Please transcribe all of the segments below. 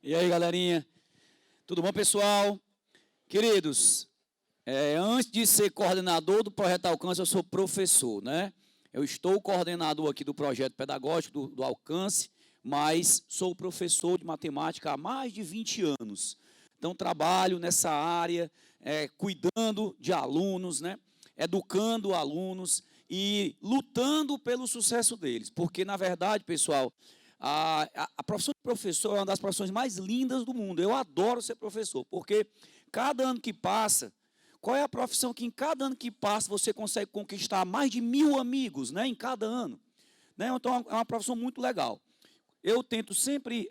E aí, galerinha? Tudo bom, pessoal? Queridos, antes de ser coordenador do Projeto Alcance, eu sou professor, né? Eu estou coordenador aqui do projeto pedagógico do Alcance, mas sou professor de matemática há mais de 20 anos. Então, trabalho nessa área, cuidando de alunos, né? Educando alunos e lutando pelo sucesso deles. Porque, na verdade, pessoal, a profissão de professor é uma das profissões mais lindas do mundo. Eu adoro ser professor, porque cada ano que passa, qual é a profissão que em cada ano que passa você consegue conquistar mais de 1000 amigos, né, em cada ano? Né? Então, é uma profissão muito legal. Eu tento sempre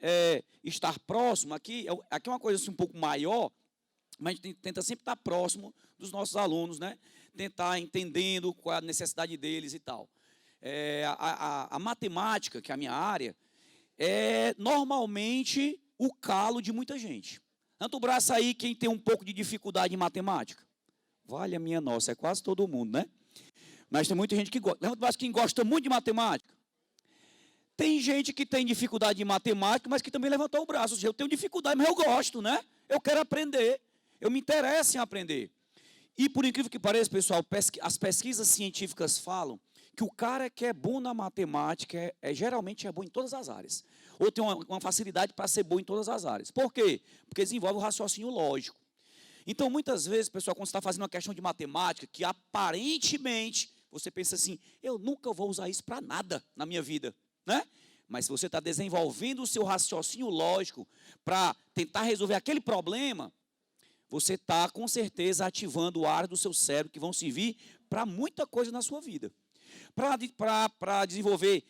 estar próximo, aqui é uma coisa assim, um pouco maior, mas a gente tenta sempre estar próximo dos nossos alunos, né? Tentar entendendo qual é a necessidade deles e tal. A matemática, que é a minha área, é normalmente o calo de muita gente. Levanta o braço aí quem tem um pouco de dificuldade em matemática. Vale a minha nossa, é quase todo mundo, né? Mas tem muita gente que gosta. Levanta o braço quem gosta muito de matemática. Tem gente que tem dificuldade em matemática, mas que também levantou o braço. Ou seja, eu tenho dificuldade, mas eu gosto, né? Eu quero aprender, eu me interesso em aprender. E por incrível que pareça, pessoal, as pesquisas científicas falam que o cara que é bom na matemática geralmente é bom em todas as áreas. Ou tem uma facilidade para ser bom em todas as áreas. Por quê? Porque desenvolve o raciocínio lógico. Então, muitas vezes, pessoal, quando você está fazendo uma questão de matemática, que aparentemente você pensa assim, eu nunca vou usar isso para nada na minha vida, né? Mas se você está desenvolvendo o seu raciocínio lógico para tentar resolver aquele problema, você está, com certeza, ativando áreas do seu cérebro que vão servir para muita coisa na sua vida. Para desenvolver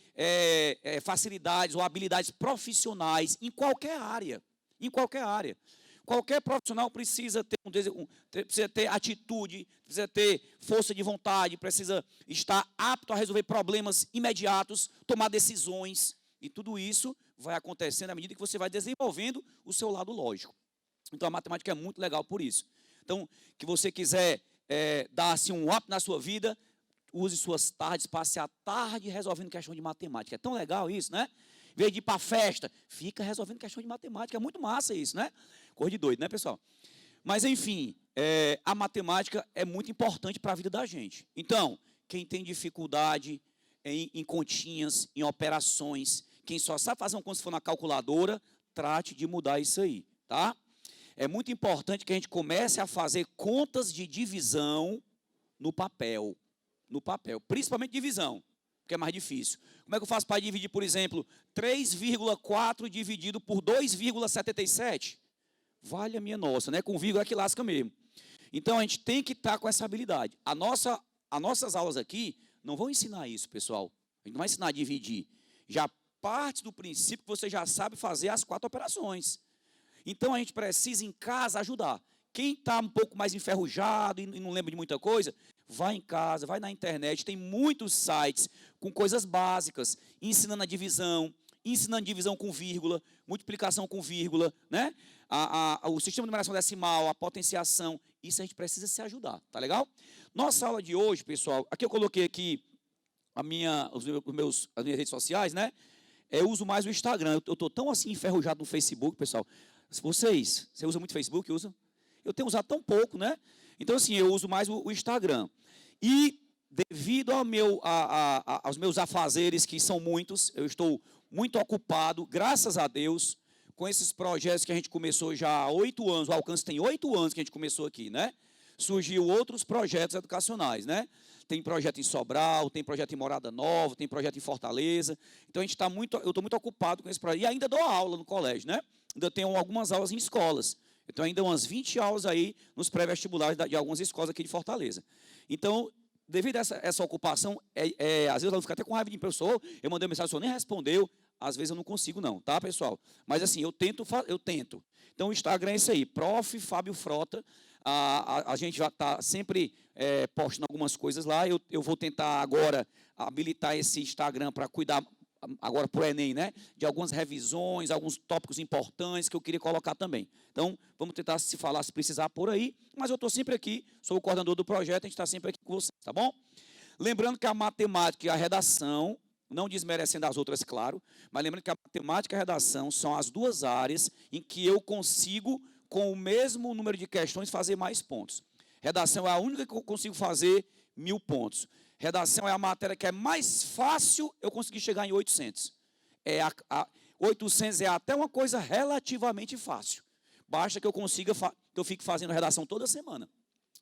facilidades ou habilidades profissionais em qualquer área. Em qualquer área. Qualquer profissional precisa ter atitude, precisa ter força de vontade, precisa estar apto a resolver problemas imediatos, tomar decisões. E tudo isso vai acontecendo à medida que você vai desenvolvendo o seu lado lógico. Então, a matemática é muito legal por isso. Então, que você quiser dar assim, um up na sua vida, use suas tardes, passe a tarde resolvendo questão de matemática. É tão legal isso, né? Em vez de ir para a festa, fica resolvendo questão de matemática. É muito massa isso, né? Cor de doido, né, pessoal? Mas, enfim, a matemática é muito importante para a vida da gente. Então, quem tem dificuldade em continhas, em operações, quem só sabe fazer uma conta se for na calculadora, trate de mudar isso aí, tá? É muito importante que a gente comece a fazer contas de divisão no papel. No papel, principalmente divisão, que é mais difícil. Como é que eu faço para dividir, por exemplo, 3,4 dividido por 2,77? Vale a minha nossa, né? Com vírgula é que lasca mesmo. Então, a gente tem que estar com essa habilidade. As nossas aulas aqui não vão ensinar isso, pessoal. A gente não vai ensinar a dividir. Já parte do princípio que você já sabe fazer as 4 operações. Então, a gente precisa, em casa, ajudar. Quem está um pouco mais enferrujado e não lembra de muita coisa, vai em casa, vai na internet, tem muitos sites com coisas básicas, ensinando a divisão, ensinando divisão com vírgula, multiplicação com vírgula, né? O sistema de numeração decimal, a potenciação, isso a gente precisa se ajudar, tá legal? Nossa aula de hoje, pessoal, aqui eu coloquei aqui as minhas redes sociais, né? Eu uso mais o Instagram, eu estou tão assim enferrujado no Facebook, pessoal. Você usa muito Facebook? Usa? Eu tenho usado tão pouco, né? Então, assim, eu uso mais o Instagram. E, devido aos meus afazeres, que são muitos, eu estou muito ocupado, graças a Deus, com esses projetos que a gente começou já há 8 anos. O Alcance tem 8 anos que a gente começou aqui, né? Surgiu outros projetos educacionais, né? Tem projeto em Sobral, tem projeto em Morada Nova, tem projeto em Fortaleza. Então, eu estou muito ocupado com esse projeto. E ainda dou aula no colégio, né? Ainda tenho algumas aulas em escolas. Então, ainda umas 20 aulas aí nos pré-vestibulares de algumas escolas aqui de Fortaleza. Então, devido a essa ocupação, às vezes eu fico até com raiva de professor, eu mandei uma mensagem, o senhor nem respondeu, às vezes eu não consigo não, tá, pessoal? Mas assim, eu tento. Então, o Instagram é isso aí, Prof. Fábio Frota, a gente já está sempre postando algumas coisas lá, eu vou tentar agora habilitar esse Instagram para cuidar agora para o Enem, né? De algumas revisões, alguns tópicos importantes que eu queria colocar também. Então, vamos tentar se falar, se precisar, por aí, mas eu estou sempre aqui, sou o coordenador do projeto, a gente está sempre aqui com vocês, tá bom? Lembrando que a matemática e a redação não desmerecendo as outras, claro, mas lembrando que a matemática e a redação são as duas áreas em que eu consigo, com o mesmo número de questões, fazer mais pontos. Redação é a única que eu consigo fazer 1000 pontos. Redação é a matéria que é mais fácil eu conseguir chegar em 800. 800 é até uma coisa relativamente fácil. Basta que eu consiga, que eu fique fazendo redação toda semana.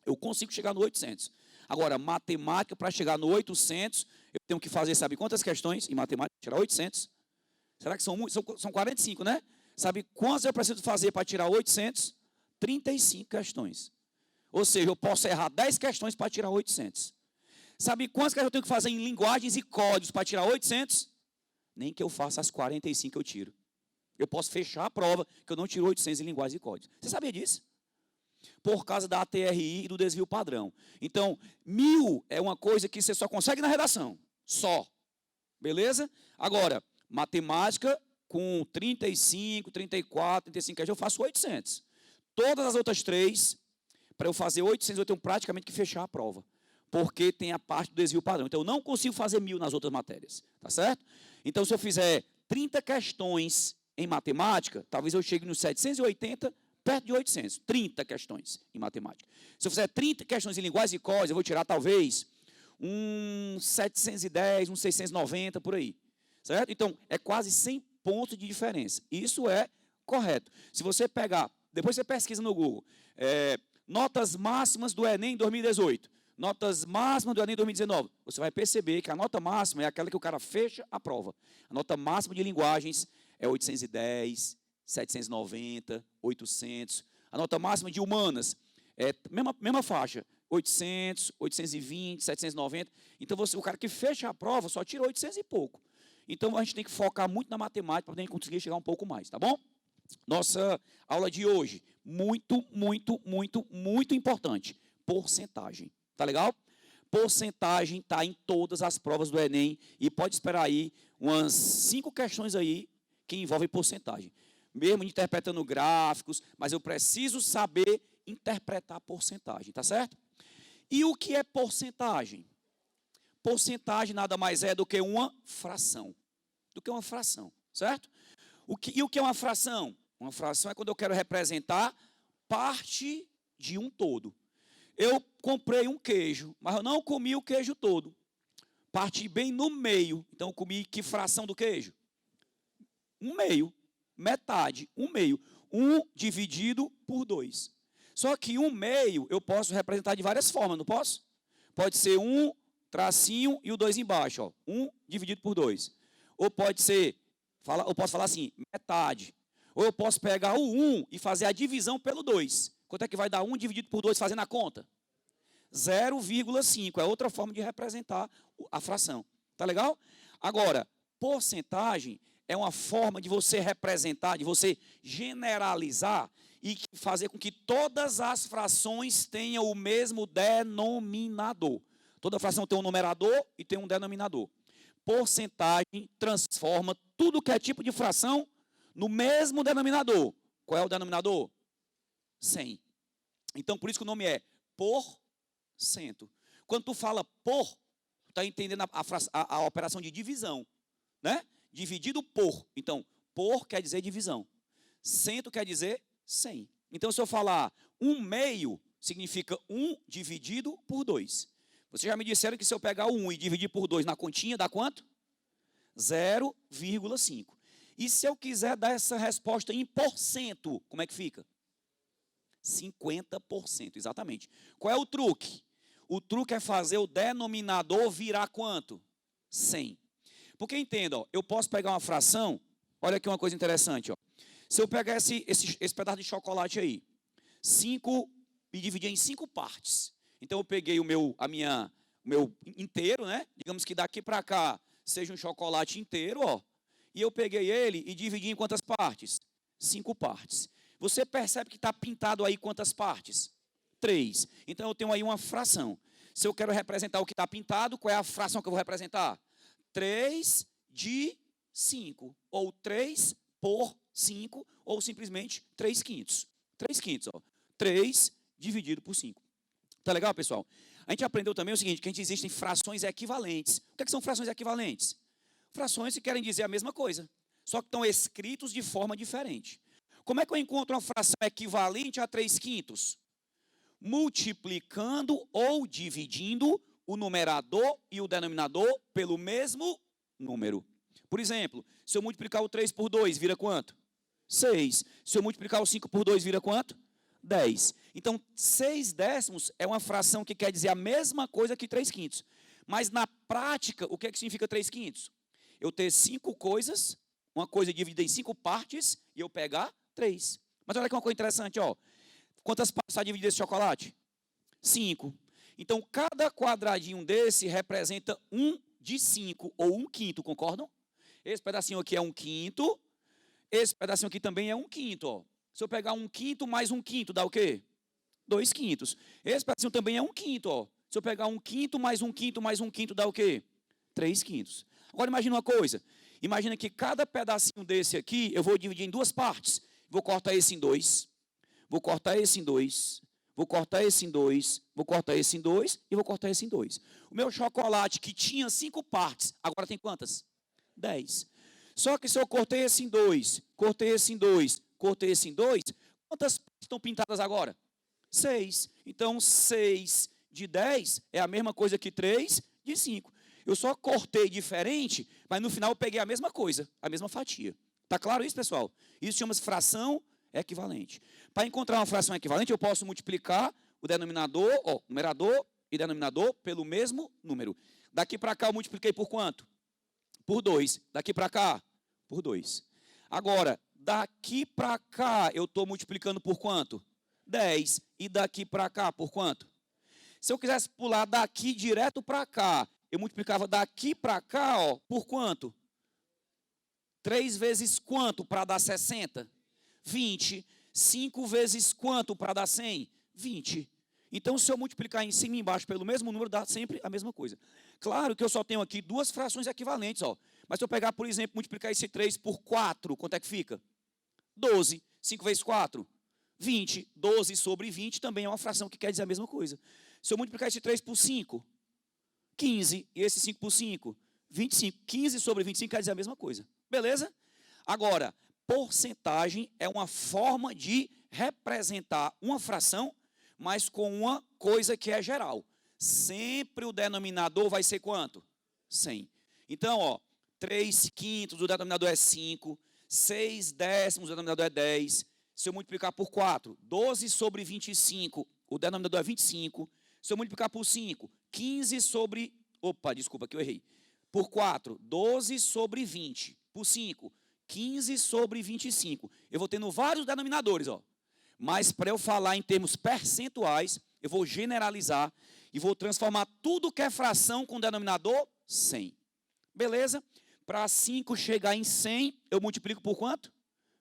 Eu consigo chegar no 800. Agora, matemática, para chegar no 800, eu tenho que fazer, sabe quantas questões em matemática? Tirar 800. Será que são muitos? São 45, né? Sabe quantas eu preciso fazer para tirar 800? 35 questões. Ou seja, eu posso errar 10 questões para tirar 800. Sabe quantas questões eu tenho que fazer em linguagens e códigos para tirar 800? Nem que eu faça as 45 eu tiro. Eu posso fechar a prova que eu não tiro 800 em linguagens e códigos. Você sabia disso? Por causa da ATRI e do desvio padrão. Então, 1000 é uma coisa que você só consegue na redação. Só. Beleza? Agora, matemática com 35, 34, 35 questões, eu faço 800. Todas as outras três, para eu fazer 800, eu tenho praticamente que fechar a prova. Porque tem a parte do desvio padrão. Então, eu não consigo fazer 1000 nas outras matérias. Tá certo? Então, se eu fizer 30 questões em matemática, talvez eu chegue nos 780, perto de 800. 30 questões em matemática. Se eu fizer 30 questões em linguagem e códigos, eu vou tirar talvez um 710, um 690, por aí. Certo? Então, é quase 100 pontos de diferença. Isso é correto. Se você pegar, depois você pesquisa no Google, notas máximas do Enem 2018, notas máximas do Enem 2019, você vai perceber que a nota máxima é aquela que o cara fecha a prova. A nota máxima de linguagens é 810, 790, 800. A nota máxima de humanas é mesma faixa, 800, 820, 790. Então, o cara que fecha a prova só tira 800 e pouco. Então, a gente tem que focar muito na matemática para a gente conseguir chegar um pouco mais, tá bom? Nossa aula de hoje, muito, muito, muito, muito importante. Porcentagem. Tá legal? Porcentagem está em todas as provas do Enem e pode esperar aí umas 5 questões aí que envolvem porcentagem. Mesmo interpretando gráficos, mas eu preciso saber interpretar porcentagem, tá certo? E o que é porcentagem? Porcentagem nada mais é do que uma fração. Certo? E o que é uma fração? Uma fração é quando eu quero representar parte de um todo. Eu comprei um queijo, mas eu não comi o queijo todo. Parti bem no meio. Então, eu comi que fração do queijo? Um meio. Metade. Um meio. 1 dividido por 2. Só que 1 meio eu posso representar de várias formas, não posso? Pode ser 1, tracinho e o 2 embaixo. Ó. 1 dividido por 2. Ou pode ser, eu posso falar assim, metade. Ou eu posso pegar o 1 e fazer a divisão pelo 2. Quanto é que vai dar 1 dividido por 2 fazendo a conta? 0,5. É outra forma de representar a fração. Tá legal? Agora, porcentagem é uma forma de você representar, de você generalizar e fazer com que todas as frações tenham o mesmo denominador. Toda fração tem um numerador e tem um denominador. Porcentagem transforma tudo que é tipo de fração no mesmo denominador. Qual é o denominador? 100. Então, por isso que o nome é porcento. Quando tu fala por, tu está entendendo a operação de divisão, né? Dividido por. Então, por quer dizer divisão. Cento quer dizer 100. Então, se eu falar 1 meio, significa 1 dividido por 2. Vocês já me disseram que se eu pegar o 1 e dividir por 2 na continha, dá quanto? 0,5. E se eu quiser dar essa resposta em porcento, como é que fica? 50%, exatamente. Qual é o truque? O truque é fazer o denominador virar quanto? 100. Porque entenda, ó, eu posso pegar uma fração, olha aqui uma coisa interessante. Ó. Se eu pegar esse pedaço de chocolate aí, 5 e dividir em 5 partes. Então eu peguei o meu inteiro, né? Digamos que daqui para cá seja um chocolate inteiro, ó. E eu peguei ele e dividi em quantas partes? 5 partes. Você percebe que está pintado aí quantas partes? 3. Então, eu tenho aí uma fração. Se eu quero representar o que está pintado, qual é a fração que eu vou representar? 3 de 5. Ou 3 por 5, ou simplesmente 3 quintos. 3 quintos, ó. 3 dividido por 5. Tá legal, pessoal? A gente aprendeu também o seguinte, que existem frações equivalentes. O que são frações equivalentes? frações que querem dizer a mesma coisa, só que estão escritos de forma diferente. Como é que eu encontro uma fração equivalente a 3/5? Multiplicando ou dividindo o numerador e o denominador pelo mesmo número. Por exemplo, se eu multiplicar o 3 por 2, vira quanto? 6. Se eu multiplicar o 5 por 2, vira quanto? 10. Então, 6/10 é uma fração que quer dizer a mesma coisa que 3/5. Mas, na prática, o que é que significa 3/5? Eu ter 5 coisas, uma coisa dividida em 5 partes, e eu pegar 3. Mas olha que uma coisa interessante, ó. Quantas partes está dividido esse chocolate? 5. Então, cada quadradinho desse representa 1 de 5, ou 1/5, concordam? Esse pedacinho aqui é 1/5, esse pedacinho aqui também é 1/5, ó. Se eu pegar 1/5 mais 1/5, dá o quê? 2/5. Esse pedacinho também é 1/5, ó. Se eu pegar 1/5 mais 1/5 mais 1/5, dá o quê? 3/5. Agora, imagina uma coisa. Imagina que cada pedacinho desse aqui, eu vou dividir em 2 partes. Vou cortar esse em 2, vou cortar esse em 2, vou cortar esse em 2, vou cortar esse em 2 e vou cortar esse em 2. O meu chocolate, que tinha 5 partes, agora tem quantas? 10. Só que se eu cortei esse em 2, cortei esse em 2, cortei esse em 2, quantas partes estão pintadas agora? 6. Então, 6 de 10 é a mesma coisa que 3 de 5. Eu só cortei diferente, mas no final eu peguei a mesma coisa, a mesma fatia. Tá claro isso, pessoal? Isso chama-se fração equivalente. Para encontrar uma fração equivalente, eu posso multiplicar o denominador, ó, numerador e denominador pelo mesmo número. Daqui para cá eu multipliquei por quanto? Por 2. Daqui para cá? Por 2. Agora, daqui para cá eu estou multiplicando por quanto? 10. E daqui para cá por quanto? Se eu quisesse pular daqui direto para cá, eu multiplicava daqui para cá, ó, por quanto? 3 vezes quanto para dar 60? 20. 5 vezes quanto para dar 100? 20. Então, se eu multiplicar em cima e embaixo pelo mesmo número, dá sempre a mesma coisa. Claro que eu só tenho aqui 2 frações equivalentes, ó. Mas se eu pegar, por exemplo, multiplicar esse 3 por 4, quanto é que fica? 12. 5 vezes 4? 20. 12 sobre 20 também é uma fração que quer dizer a mesma coisa. Se eu multiplicar esse 3 por 5, 15. E esse 5 por 5, 25. 15 sobre 25 quer dizer a mesma coisa. Beleza? Agora, porcentagem é uma forma de representar uma fração, mas com uma coisa que é geral. Sempre o denominador vai ser quanto? 100. Então, ó, 3/5 o denominador é 5, 6/10 o denominador é 10. Se eu multiplicar por 4, 12 sobre 25, o denominador é 25. Se eu multiplicar por 5, 15 sobre... Opa, desculpa que eu errei. Por 4, 12 sobre 20. Por 5, 15 sobre 25. Eu vou tendo vários denominadores, ó. Mas para eu falar em termos percentuais, eu vou generalizar e vou transformar tudo que é fração com denominador 100. Beleza? Para 5 chegar em 100, eu multiplico por quanto?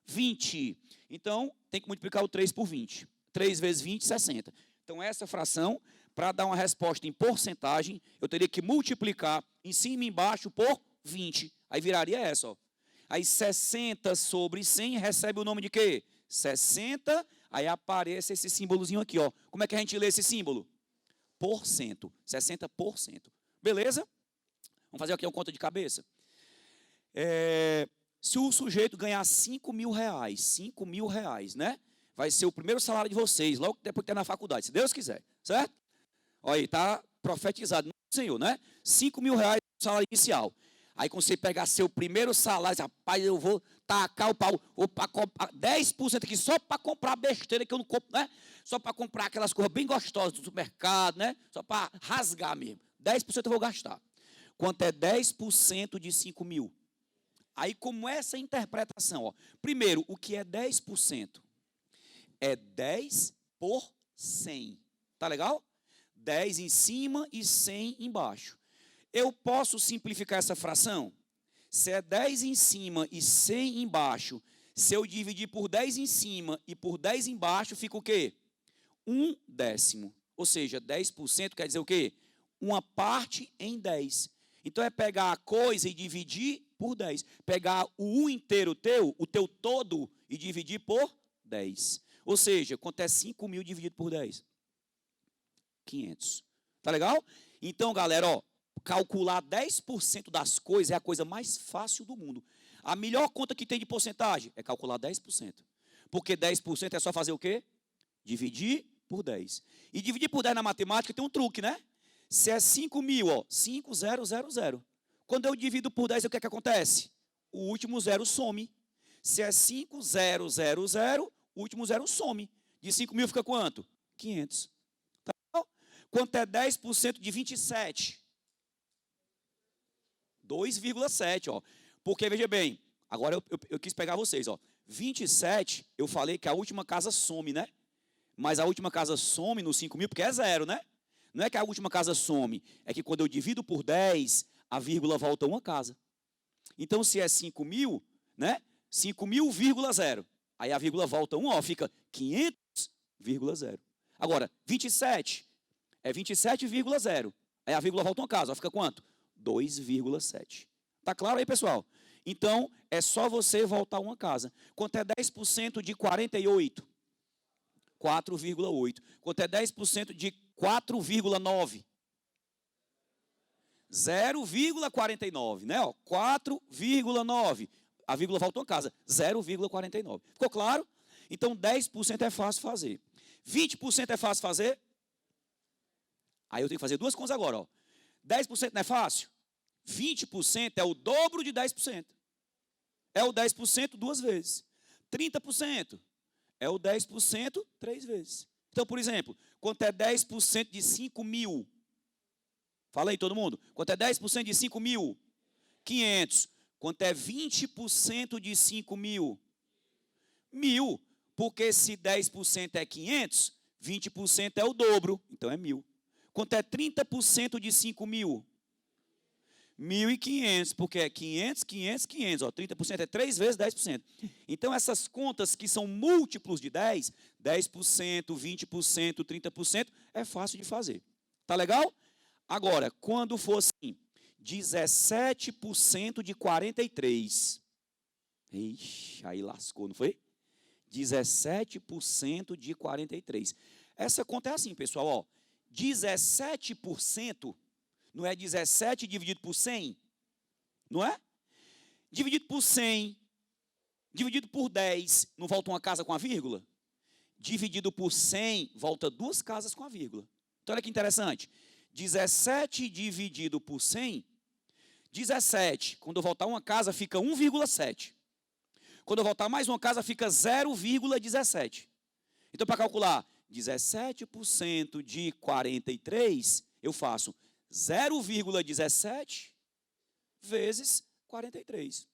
20. Então, tem que multiplicar o 3 por 20. 3 vezes 20, 60. Então, essa fração, para dar uma resposta em porcentagem, eu teria que multiplicar em cima e embaixo por 20. Aí viraria essa, ó. Aí 60 sobre 100 recebe o nome de quê? 60, aí aparece esse símbolozinho aqui, ó. Como é que a gente lê esse símbolo? Porcento. 60%. Beleza? Vamos fazer aqui uma conta de cabeça. Se o sujeito ganhar 5 mil reais, né? Vai ser o primeiro salário de vocês, logo depois que ter na faculdade, se Deus quiser, certo? Olha aí, está profetizado no Senhor, né? 5 mil reais no salário inicial. Aí quando você pegar seu primeiro salário, rapaz, eu vou tacar o pau, vou para comprar 10% aqui só para comprar besteira que eu não compro, né? Só para comprar aquelas coisas bem gostosas do supermercado, né? Só para rasgar mesmo. 10% eu vou gastar. Quanto é 10% de 5 mil? Aí como essa interpretação, ó. Primeiro, o que é 10%? É 10 por 100. Tá legal? 10 em cima e 100 embaixo. Eu posso simplificar essa fração? Se é 10 em cima e 100 embaixo, se eu dividir por 10 em cima e por 10 embaixo, fica o quê? 1/10. Ou seja, 10% quer dizer o quê? Uma parte em 10. Então é pegar a coisa e dividir por 10. Pegar o 1 inteiro teu, o teu todo, e dividir por 10. Ou seja, quanto é 5 mil dividido por 10? 500. Tá legal? Então, galera, ó, calcular 10% das coisas é a coisa mais fácil do mundo. A melhor conta que tem de porcentagem é calcular 10%. Porque 10% é só fazer o quê? Dividir por 10. E dividir por 10 na matemática tem um truque, né? Se é 5.000, ó, 5.000. Quando eu divido por 10, o que é que acontece? O último zero some. Se é 5.000, o último zero some. De 5.000 fica quanto? 500. Tá bom? Quanto é 10% de 27? 2,7, ó. Porque, veja bem, agora eu quis pegar vocês, ó. 27, eu falei que a última casa some, né? Mas a última casa some no 5.000 porque é zero, né? Não é que a última casa some, é que quando eu divido por 10, a vírgula volta uma casa. Então, se é 5.000, né? 5.000,0. Aí a vírgula volta 1, ó, fica 500,0. Agora, 27 é 27,0. Aí a vírgula volta uma casa, ó, fica quanto? 2,7. Tá claro aí, pessoal? Então, é só você voltar uma casa. Quanto é 10% de 48? 4,8. Quanto é 10% de 4,9? 0,49, né? 4,9. A vírgula volta uma casa, 0,49. Ficou claro? Então, 10% é fácil fazer. 20% é fácil fazer? Aí eu tenho que fazer duas contas agora, ó. 10% não é fácil? 20% é o dobro de 10%. É o 10% duas vezes. 30% é o 10% três vezes. Então, por exemplo, quanto é 10% de 5.000? Fala aí, todo mundo. Quanto é 10% de 5.000? 500. Quanto é 20% de 5.000? 1.000. Porque se 10% é 500, 20% é o dobro, então é 1.000. Quanto é 30% de 5.000? 1.500, porque é 500, 500, 500. Ó, 30% é 3 vezes 10%. Então, essas contas que são múltiplos de 10, 10%, 20%, 30%, é fácil de fazer. Tá legal? Agora, quando for assim, 17% de 43. Ixi, aí lascou, não foi? 17% de 43. Essa conta é assim, pessoal, ó. 17% não é 17 dividido por 100? Não é? Dividido por 100, dividido por 10, não volta uma casa com a vírgula? Dividido por 100, volta duas casas com a vírgula. Então, olha que interessante. 17 dividido por 100, 17. Quando eu voltar uma casa, fica 1,7. Quando eu voltar mais uma casa, fica 0,17. Então, para calcular 17% de 43, eu faço 0,17 vezes 43.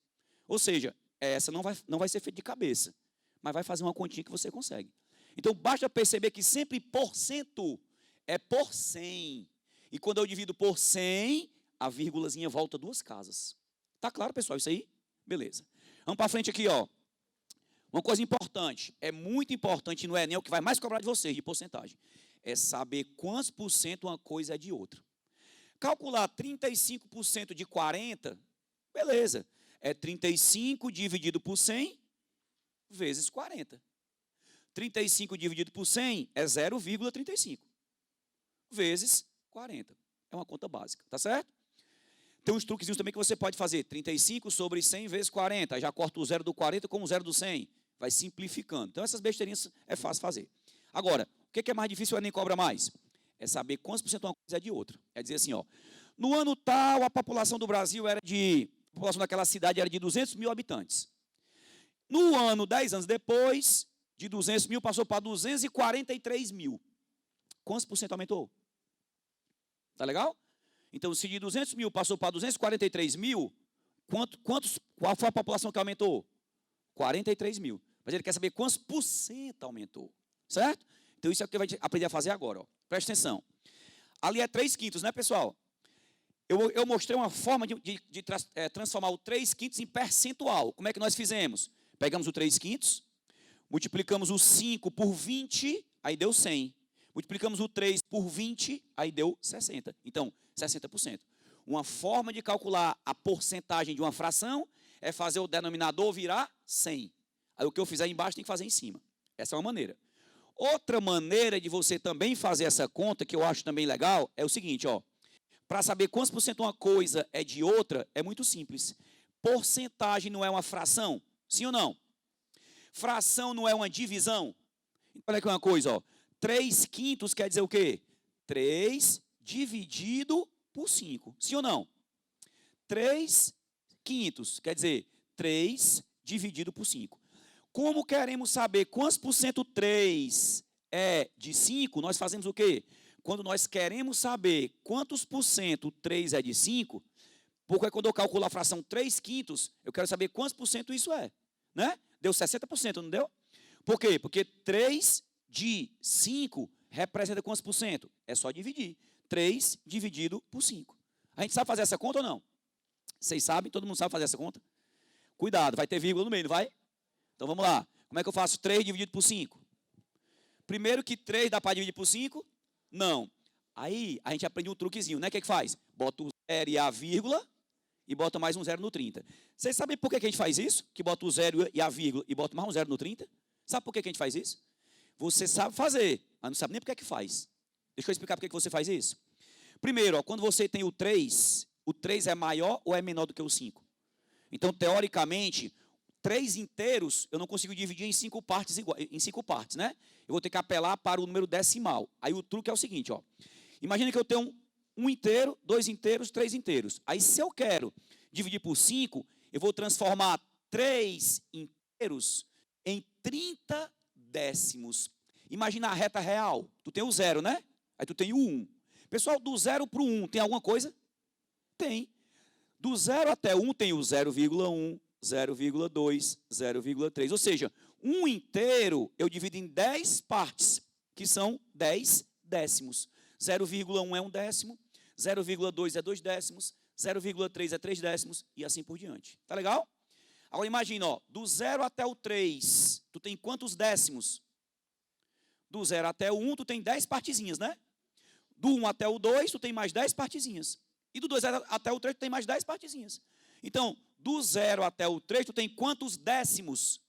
Ou seja, essa não vai ser feita de cabeça, mas vai fazer uma continha que você consegue. Então, basta perceber que sempre porcento é por 100. E quando eu divido por 100, a vírgulazinha volta duas casas. Tá claro, pessoal, isso aí? Beleza. Vamos para frente aqui, ó. Uma coisa importante, é muito importante no Enem, o que vai mais cobrar de vocês, de porcentagem, é saber quantos por cento uma coisa é de outra. Calcular 35% de 40, beleza. É 35 dividido por 100 vezes 40. 35 dividido por 100 é 0,35 vezes 40. É uma conta básica, tá certo? Tem uns truquezinhos também que você pode fazer. 35 sobre 100 vezes 40. Já corta o zero do 40 com o zero do 100. Vai simplificando. Então, essas besteirinhas é fácil fazer. Agora, o que é mais difícil e nem cobra mais? É saber quantos por cento uma coisa é de outra. É dizer assim, ó, no ano tal, a população do Brasil a população daquela cidade era de 200 mil habitantes. No ano, 10 anos depois, de 200 mil passou para 243 mil. Quantos por cento aumentou? Tá legal? Então, se de 200 mil passou para 243 mil, qual foi a população que aumentou? 43 mil. Mas ele quer saber quantos por cento aumentou. Certo? Então, isso é o que vai aprender a fazer agora. Ó. Presta atenção. Ali é 3/5, né, pessoal? Eu mostrei uma forma de transformar o 3/5 em percentual. Como é que nós fizemos? Pegamos o 3/5, multiplicamos o 5 por 20, aí deu 100. Multiplicamos o 3 por 20, aí deu 60. Então, 60%. Uma forma de calcular a porcentagem de uma fração é fazer o denominador virar 100. Aí o que eu fizer embaixo tem que fazer em cima. Essa é uma maneira. Outra maneira de você também fazer essa conta, que eu acho também legal, é o seguinte, ó. para saber quantos por cento uma coisa é de outra, é muito simples. Porcentagem não é uma fração? Sim ou não? Fração não é uma divisão? Olha aqui uma coisa, ó. 3/5 quer dizer o quê? 3 dividido por 5. Sim ou não? 3/5 quer dizer 3 dividido por 5. Como queremos saber quantos por cento 3 é de 5, nós fazemos o quê? Quando nós queremos saber quantos por cento 3 é de 5, porque quando eu calculo a fração 3/5, eu quero saber quantos por cento isso é. Né? Deu 60%, não deu? Por quê? Porque 3 de 5 representa quantos por cento? É só dividir. 3 dividido por 5. A gente sabe fazer essa conta ou não? Vocês sabem? Todo mundo sabe fazer essa conta? Cuidado, vai ter vírgula no meio, não vai? Então vamos lá. Como é que eu faço 3 dividido por 5? Primeiro que 3 dá para dividir por 5? Não. Aí a gente aprende um truquezinho, né? O que é que faz? Bota o 0 e a vírgula e bota mais um 0 no 30. Vocês sabem por que a gente faz isso? Que bota o 0 e a vírgula e bota mais um 0 no 30? Sabe por que a gente faz isso? Você sabe fazer, mas não sabe nem por que faz. Deixa eu explicar por que você faz isso. Primeiro, ó, quando você tem o 3 é maior ou é menor do que o 5? Então, teoricamente, 3 inteiros eu não consigo dividir em 5 partes iguais, em 5 partes, né? Eu vou ter que apelar para o número decimal. Aí o truque é o seguinte, ó. Imagina que eu tenho um inteiro, 2 inteiros, 3 inteiros. Aí se eu quero dividir por 5, eu vou transformar 3 inteiros em 30 décimos. Imagina a reta real. Tu tem o 0, né? Aí tu tem o 1. Pessoal, do 0 para o 1 tem alguma coisa? Tem. Do 0 até 1 tem o 0,1, 0,2, 0,3. Ou seja, 1 inteiro eu divido em 10 partes, que são 10 décimos. 0,1 é 1 décimo, 0,2 é 2 décimos, 0,3 é 3 décimos e assim por diante. Tá legal? Agora imagina, ó, do 0 até o 3, tu tem quantos décimos? Do 0 até o 1, tu tem 10 partezinhas, né? Do 1 até o 2, tu tem mais 10 partezinhas. E do 2 até o 3, tu tem mais 10 partezinhas. Então, do 0 até o 3, tu tem quantos décimos?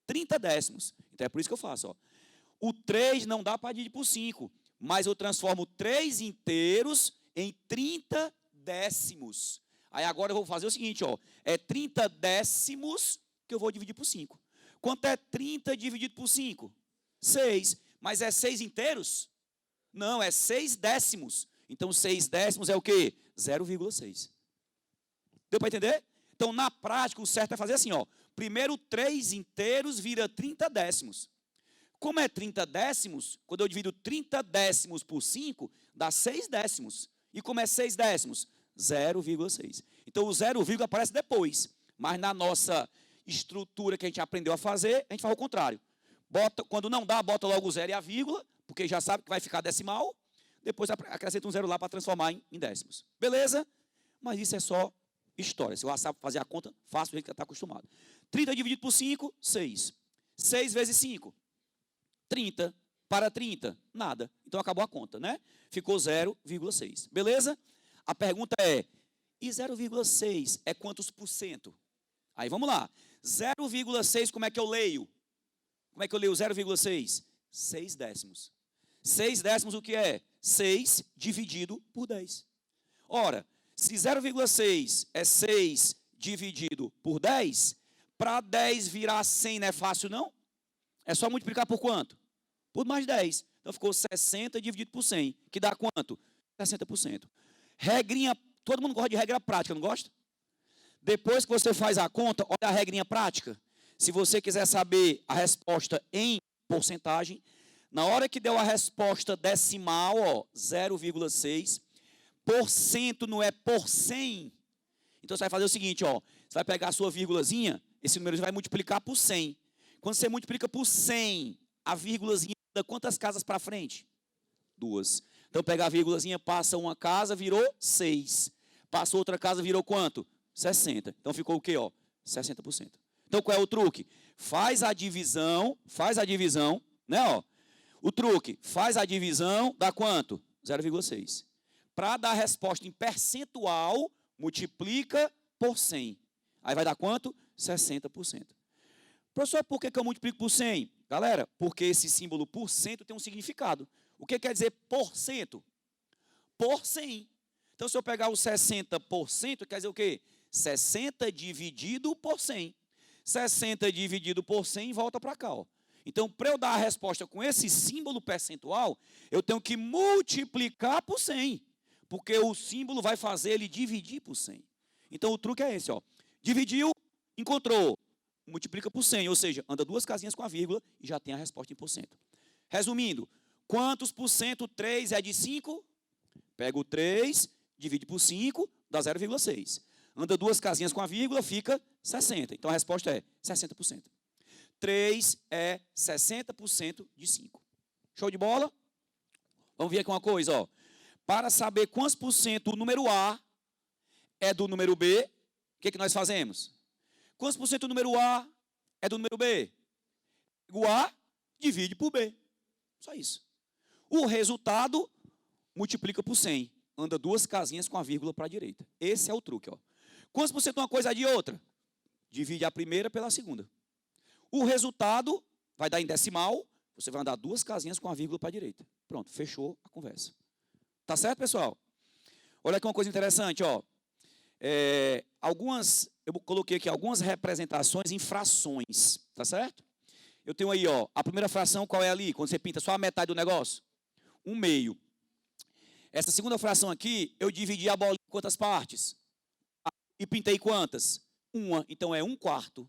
30 décimos. Então, é por isso que eu faço, ó. O 3 não dá para dividir por 5, mas eu transformo 3 inteiros em 30 décimos. Aí agora eu vou fazer o seguinte, ó. É 30 décimos que eu vou dividir por 5. Quanto é 30 dividido por 5? 6. Mas é 6 inteiros? Não, é 6 décimos. Então, 6 décimos é o quê? 0,6. Deu para entender? Então, na prática, o certo é fazer assim, ó. Primeiro, 3 inteiros vira 30 décimos. Como é 30 décimos, quando eu divido 30 décimos por 5, dá 6 décimos. E como é 6 décimos? 0,6. Então, o 0, aparece depois. Mas na nossa estrutura que a gente aprendeu a fazer, a gente faz o contrário. Quando não dá, bota logo o 0 e a vírgula, porque já sabe que vai ficar decimal. Depois acrescenta um 0 lá para transformar em décimos. Beleza? Mas isso é só história. Se eu sabe fazer a conta, faço o jeito que está acostumado. 30 dividido por 5, 6. 6 vezes 5, 30. Para 30, nada. Então acabou a conta, né? Ficou 0,6. Beleza? A pergunta é, e 0,6 é quantos por cento? Aí vamos lá. 0,6, como é que eu leio? Como é que eu leio 0,6? 6 décimos. 6 décimos o que é? 6 dividido por 10. Ora, se 0,6 é 6 dividido por 10, para 10 virar 100 não é fácil, não? É só multiplicar por quanto? Por mais 10. Então ficou 60 dividido por 100, que dá quanto? 60%. Regrinha, todo mundo gosta de regra prática, não gosta? Depois que você faz a conta, olha a regrinha prática. Se você quiser saber a resposta em porcentagem, na hora que deu a resposta decimal, ó, 0,6, por cento não é por 100. Então você vai fazer o seguinte, ó, você vai pegar a sua vírgulazinha, esse número vai multiplicar por 100. Quando você multiplica por 100, a vírgulazinha dá quantas casas para frente? 2. Então pega a vírgulazinha, passa uma casa, virou 6. Passa outra casa, virou quanto? 60. Então ficou o quê, ó? 60%. Então qual é o truque? Faz a divisão, né, ó? O truque, faz a divisão, dá quanto? 0,6. Para dar a resposta em percentual, multiplica por 100. Aí vai dar quanto? 60%. Professor, por que eu multiplico por 100? Galera, porque esse símbolo por cento tem um significado. O que quer dizer por cento? Por 100. Então, se eu pegar o 60%, quer dizer o quê? 60 dividido por 100. 60 dividido por 100 volta para cá, ó. Então, para eu dar a resposta com esse símbolo percentual, eu tenho que multiplicar por 100, porque o símbolo vai fazer ele dividir por 100. Então, o truque é esse, ó. Dividiu, encontrou, multiplica por 100, ou seja, anda duas casinhas com a vírgula e já tem a resposta em porcento. Resumindo, quantos por cento 3 é de 5? Pega o 3, divide por 5, dá 0,6. Anda duas casinhas com a vírgula, fica 60. Então, a resposta é 60%. 3 é 60% de 5. Show de bola? Vamos ver aqui uma coisa, ó. Para saber quantos por cento o número A é do número B, o que nós fazemos? Quantos por cento o número A é do número B? O A divide por B. Só isso. O resultado multiplica por 100. Anda duas casinhas com a vírgula para a direita. Esse é o truque, ó. Quantos por cento uma coisa é de outra? Divide a primeira pela segunda. O resultado vai dar em decimal, você vai andar duas casinhas com a vírgula para a direita. Pronto, fechou a conversa. Tá certo, pessoal? Olha aqui uma coisa interessante, ó. Eu coloquei aqui algumas representações em frações, tá certo? Eu tenho aí, ó, a primeira fração, qual é ali? Quando você pinta só a metade do negócio? 1/2. Essa segunda fração aqui, eu dividi a bola em quantas partes? E pintei quantas? Uma, então é 1/4.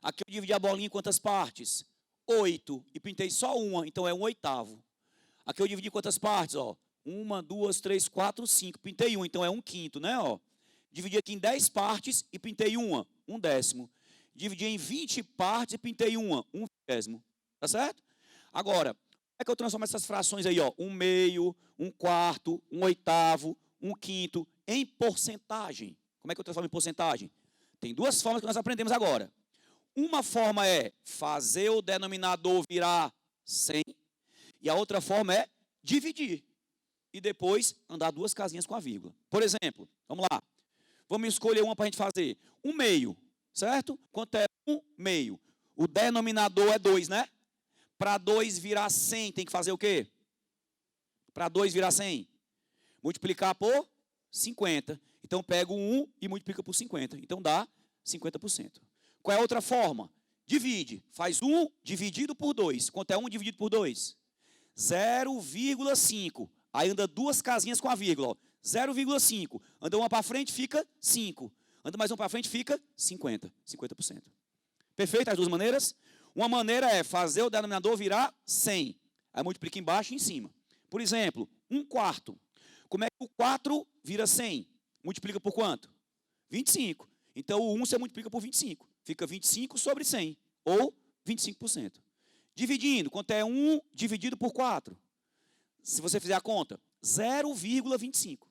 Aqui eu dividi a bolinha em quantas partes? 8. E pintei só uma, então é 1/8. Aqui eu dividi quantas partes? Ó? 1, 2, 3, 4, 5. Pintei 1, então é 1/5, né? Ó. Dividi aqui em 10 partes e pintei uma, 1/10. Dividi em 20 partes e pintei uma, 1/20. Tá certo? Agora, como é que eu transformo essas frações aí? Ó? 1/2, 1/4, 1/8, 1/5 em porcentagem. Como é que eu transformo em porcentagem? Tem duas formas que nós aprendemos agora. Uma forma é fazer o denominador virar 100 e a outra forma é dividir e depois andar duas casinhas com a vírgula. Por exemplo, vamos lá. Vamos escolher uma para a gente fazer. 1/2, certo? Quanto é 1/2? O denominador é 2, né? Para 2 virar 100, tem que fazer o quê? Para 2 virar 100? Multiplicar por 50. Então, pego 1 e multiplica por 50. Então, dá 50%. Qual é a outra forma? Divide. Faz 1 dividido por 2. Quanto é 1 dividido por 2? 0,5. Aí anda duas casinhas com a vírgula. 0,5. Anda uma para frente, fica 5. Anda mais uma para frente, fica 50. 50%. Perfeito? As duas maneiras? Uma maneira é fazer o denominador virar 100. Aí multiplica embaixo e em cima. Por exemplo, 1/4. Como é que o 4 vira 100? Multiplica por quanto? 25. Então, o 1 você multiplica por 25. Fica 25 sobre 100, ou 25%. Dividindo, quanto é 1 dividido por 4? Se você fizer a conta, 0,25.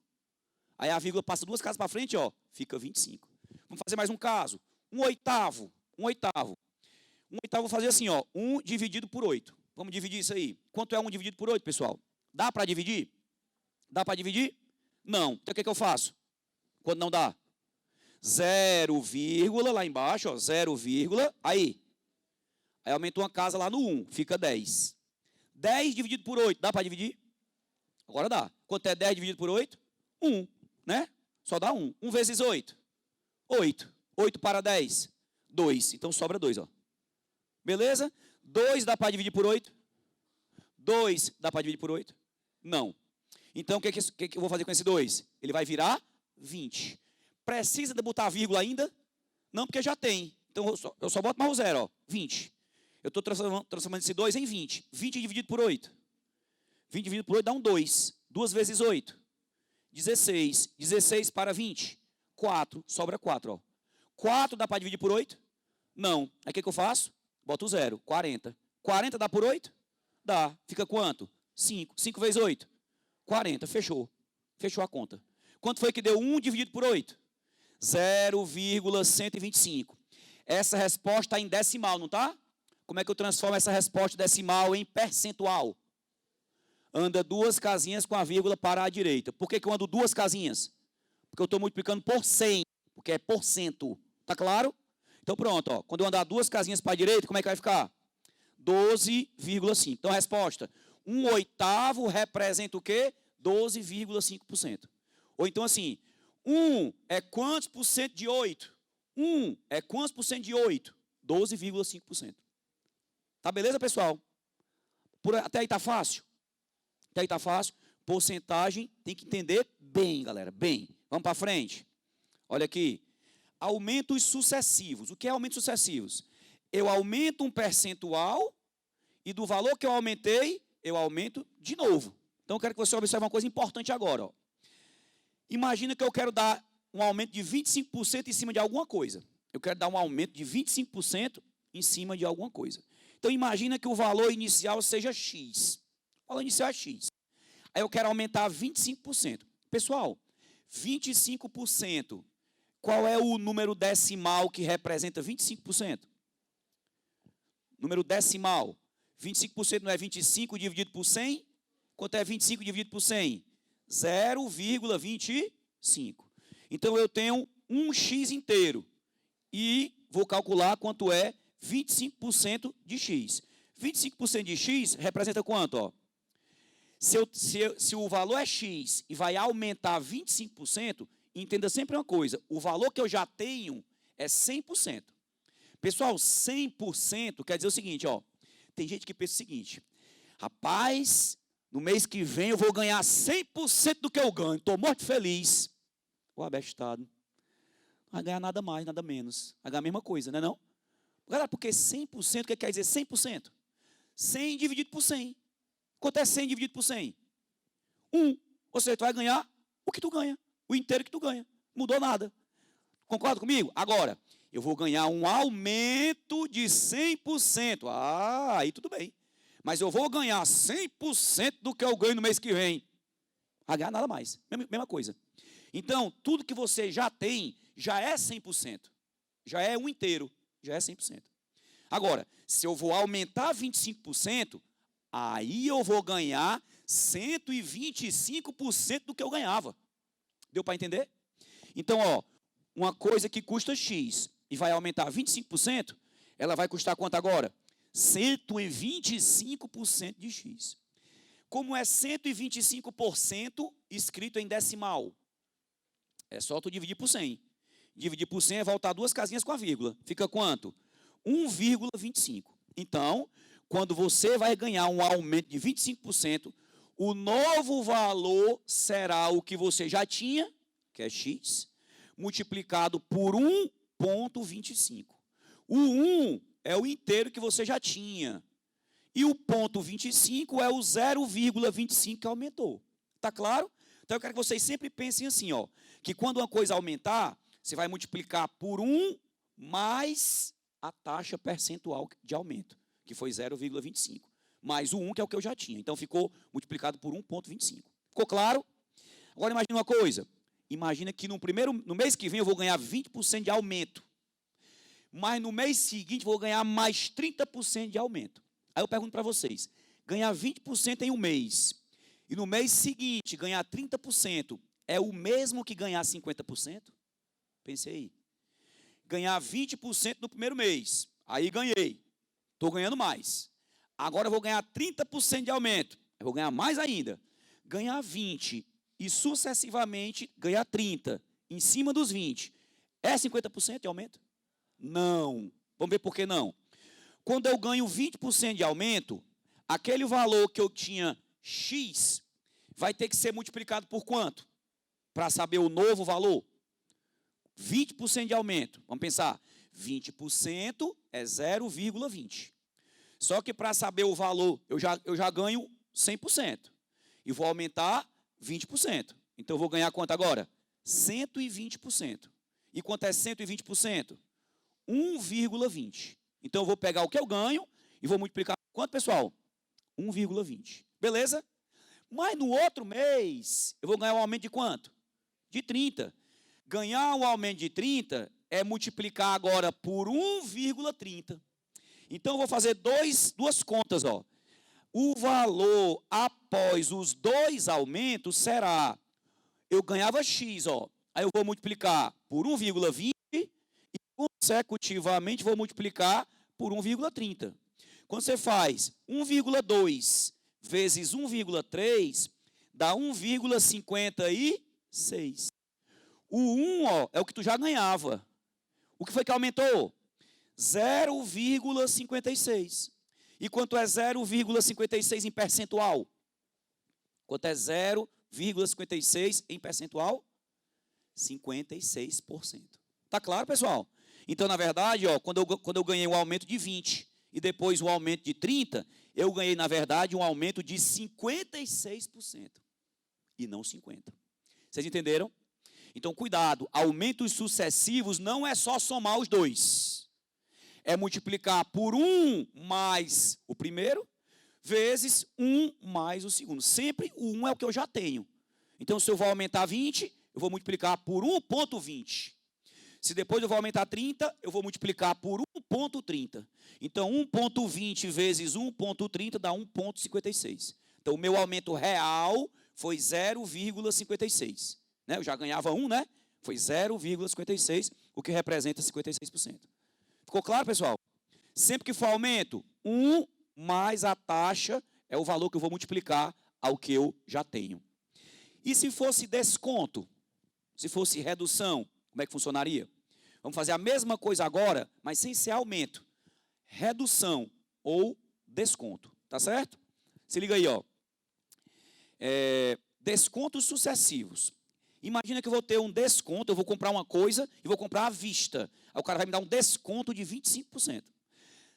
Aí a vírgula passa duas casas para frente, ó, fica 25. Vamos fazer mais um caso. 1/8. 1/8. 1/8 vou fazer assim, ó, 1 dividido por 8. Vamos dividir isso aí. Quanto é 1 dividido por 8, pessoal? Dá para dividir? Dá para dividir? Não. Então, o que eu faço? Quando não dá? 0, lá embaixo, ó, 0, aí aumentou uma casa lá no 1, fica 10. 10 dividido por 8, dá para dividir? Agora dá. Quanto é 10 dividido por 8? 1, né? Só dá 1. 1 vezes 8? 8. 8 para 10? 2. Então sobra 2, ó. Beleza? 2 dá para dividir por 8? 2 dá para dividir por 8? Não. Então, o que eu vou fazer com esse 2? Ele vai virar 20. Precisa de botar vírgula ainda? Não, porque já tem. Então, eu só boto mais o 0, ó, 20. Eu estou transformando esse 2 em 20. 20 dividido por 8. 20 dividido por 8 dá um 2. 2 vezes 8. 16. 16 para 20. 4. Sobra 4, ó. 4 dá para dividir por 8? Não. Aí o que eu faço? Boto o 0. 40. 40 dá por 8? Dá. Fica quanto? 5. 5 vezes 8? 40. Fechou. Fechou a conta. Quanto foi que deu 1 dividido por 8? 0,125. Essa resposta está em decimal, não está? Como é que eu transformo essa resposta decimal em percentual? Anda duas casinhas com a vírgula para a direita. Por que eu ando duas casinhas? Porque eu estou multiplicando por 100, porque é porcento. Está claro? Então pronto, ó. Quando eu andar duas casinhas para a direita, como é que vai ficar? 12,5. Então a resposta, 1/8 representa o quê? 12,5%. Ou então assim, 1 é quantos por cento de 8? 1 é quantos por cento de 8? 12,5%. Tá beleza, pessoal? Até aí tá fácil? Até aí tá fácil? Porcentagem tem que entender bem, galera, bem. Vamos para frente. Olha aqui. Aumentos sucessivos. O que é aumentos sucessivos? Eu aumento um percentual e do valor que eu aumentei, eu aumento de novo. Então, eu quero que você observe uma coisa importante agora. Ó. Imagina que eu quero dar um aumento de 25% em cima de alguma coisa. Eu quero dar um aumento de 25% em cima de alguma coisa. Então, imagina que o valor inicial seja X. O valor inicial é X. Aí eu quero aumentar 25%. Pessoal, 25%, qual é o número decimal que representa 25%? Número decimal. 25% não é 25 dividido por 100? Quanto é 25 dividido por 100? 0,25. Então, eu tenho um X inteiro. E vou calcular quanto é 25% de X. 25% de X representa quanto? Ó? Se o valor é X e vai aumentar 25%, entenda sempre uma coisa. O valor que eu já tenho é 100%. Pessoal, 100% quer dizer o seguinte, ó. Tem gente que pensa o seguinte. Rapaz, no mês que vem eu vou ganhar 100% do que eu ganho. Estou muito feliz. O abestado. Não vai ganhar nada mais, nada menos. Vai ganhar a mesma coisa, não é não? Galera, porque 100%, o que quer dizer 100%? 100 dividido por 100. Quanto é 100 dividido por 100? 1. Ou seja, tu vai ganhar o que tu ganha. O inteiro que tu ganha. Mudou nada. Concorda comigo? Agora, eu vou ganhar um aumento de 100%. Ah, aí tudo bem. Mas eu vou ganhar 100% do que eu ganho no mês que vem. Vai ganhar nada mais. Mesma coisa. Então, tudo que você já tem, já é 100%. Já é um inteiro. Já é 100%. Agora, se eu vou aumentar 25%, aí eu vou ganhar 125% do que eu ganhava. Deu para entender? Então, ó, uma coisa que custa X e vai aumentar 25%, ela vai custar quanto agora? 125% de X. Como é 125% escrito em decimal? É só tu dividir por 100. Dividir por 100 é voltar 2 casinhas com a vírgula. Fica quanto? 1,25. Então, quando você vai ganhar um aumento de 25%, o novo valor será o que você já tinha, que é X, multiplicado por 1,25. O 1 é o inteiro que você já tinha. E o ponto 25 é o 0,25 que aumentou. Tá claro? Então eu quero que vocês sempre pensem assim, ó, que quando uma coisa aumentar, você vai multiplicar por 1 mais a taxa percentual de aumento, que foi 0,25. Mais o 1, que é o que eu já tinha. Então ficou multiplicado por 1,25. Ficou claro? Agora imagina uma coisa. Imagina que no mês que vem eu vou ganhar 20% de aumento. Mas no mês seguinte eu vou ganhar mais 30% de aumento. Aí eu pergunto para vocês, ganhar 20% em um mês e no mês seguinte ganhar 30% é o mesmo que ganhar 50%? Pensei aí. Ganhar 20% no primeiro mês, aí ganhei, estou ganhando mais. Agora eu vou ganhar 30% de aumento, eu vou ganhar mais ainda. Ganhar 20% e sucessivamente ganhar 30% em cima dos 20%, é 50% de aumento? Não. Vamos ver por que não. Quando eu ganho 20% de aumento, aquele valor que eu tinha X vai ter que ser multiplicado por quanto? Para saber o novo valor? 20% de aumento. Vamos pensar. 20% é 0,20. Só que para saber o valor, eu já ganho 100%. E vou aumentar 20%. Então eu vou ganhar quanto agora? 120%. E quanto é 120%? 1,20. Então eu vou pegar o que eu ganho e vou multiplicar quanto, pessoal? 1,20. Beleza? Mas no outro mês, eu vou ganhar um aumento de quanto? De 30. Ganhar um aumento de 30 é multiplicar agora por 1,30. Então eu vou fazer duas contas, ó. O valor após os 2 aumentos será, eu ganhava X, ó. Aí eu vou multiplicar por 1,20 e consecutivamente vou multiplicar por 1,30. Quando você faz 1,2 vezes 1,3, dá 1,55. 6. O 1, ó, é o que tu já ganhava. O que foi que aumentou? 0,56. E quanto é 0,56 em percentual? Quanto é 0,56 em percentual? 56%. Tá claro, pessoal? Então, na verdade, ó, quando eu ganhei um aumento de 20 e depois um aumento de 30, eu ganhei, na verdade, um aumento de 56% e não 50%. Vocês entenderam? Então, cuidado, aumentos sucessivos não é só somar os dois. É multiplicar por 1 mais o primeiro, vezes 1 mais o segundo. Sempre o 1 é o que eu já tenho. Então, se eu vou aumentar 20, eu vou multiplicar por 1,20. Se depois eu vou aumentar 30, eu vou multiplicar por 1,30. Então, 1,20 vezes 1,30 dá 1,56. Então, o meu aumento real foi 0,56. Né? Eu já ganhava 1, né? Foi 0,56, o que representa 56%. Ficou claro, pessoal? Sempre que for aumento, 1 mais a taxa é o valor que eu vou multiplicar ao que eu já tenho. E se fosse desconto? Se fosse redução, como é que funcionaria? Vamos fazer a mesma coisa agora, mas sem ser aumento. Redução ou desconto, tá certo? Se liga aí, ó. Descontos sucessivos. Imagina que eu vou ter um desconto, eu vou comprar uma coisa e vou comprar à vista. Aí o cara vai me dar um desconto de 25%.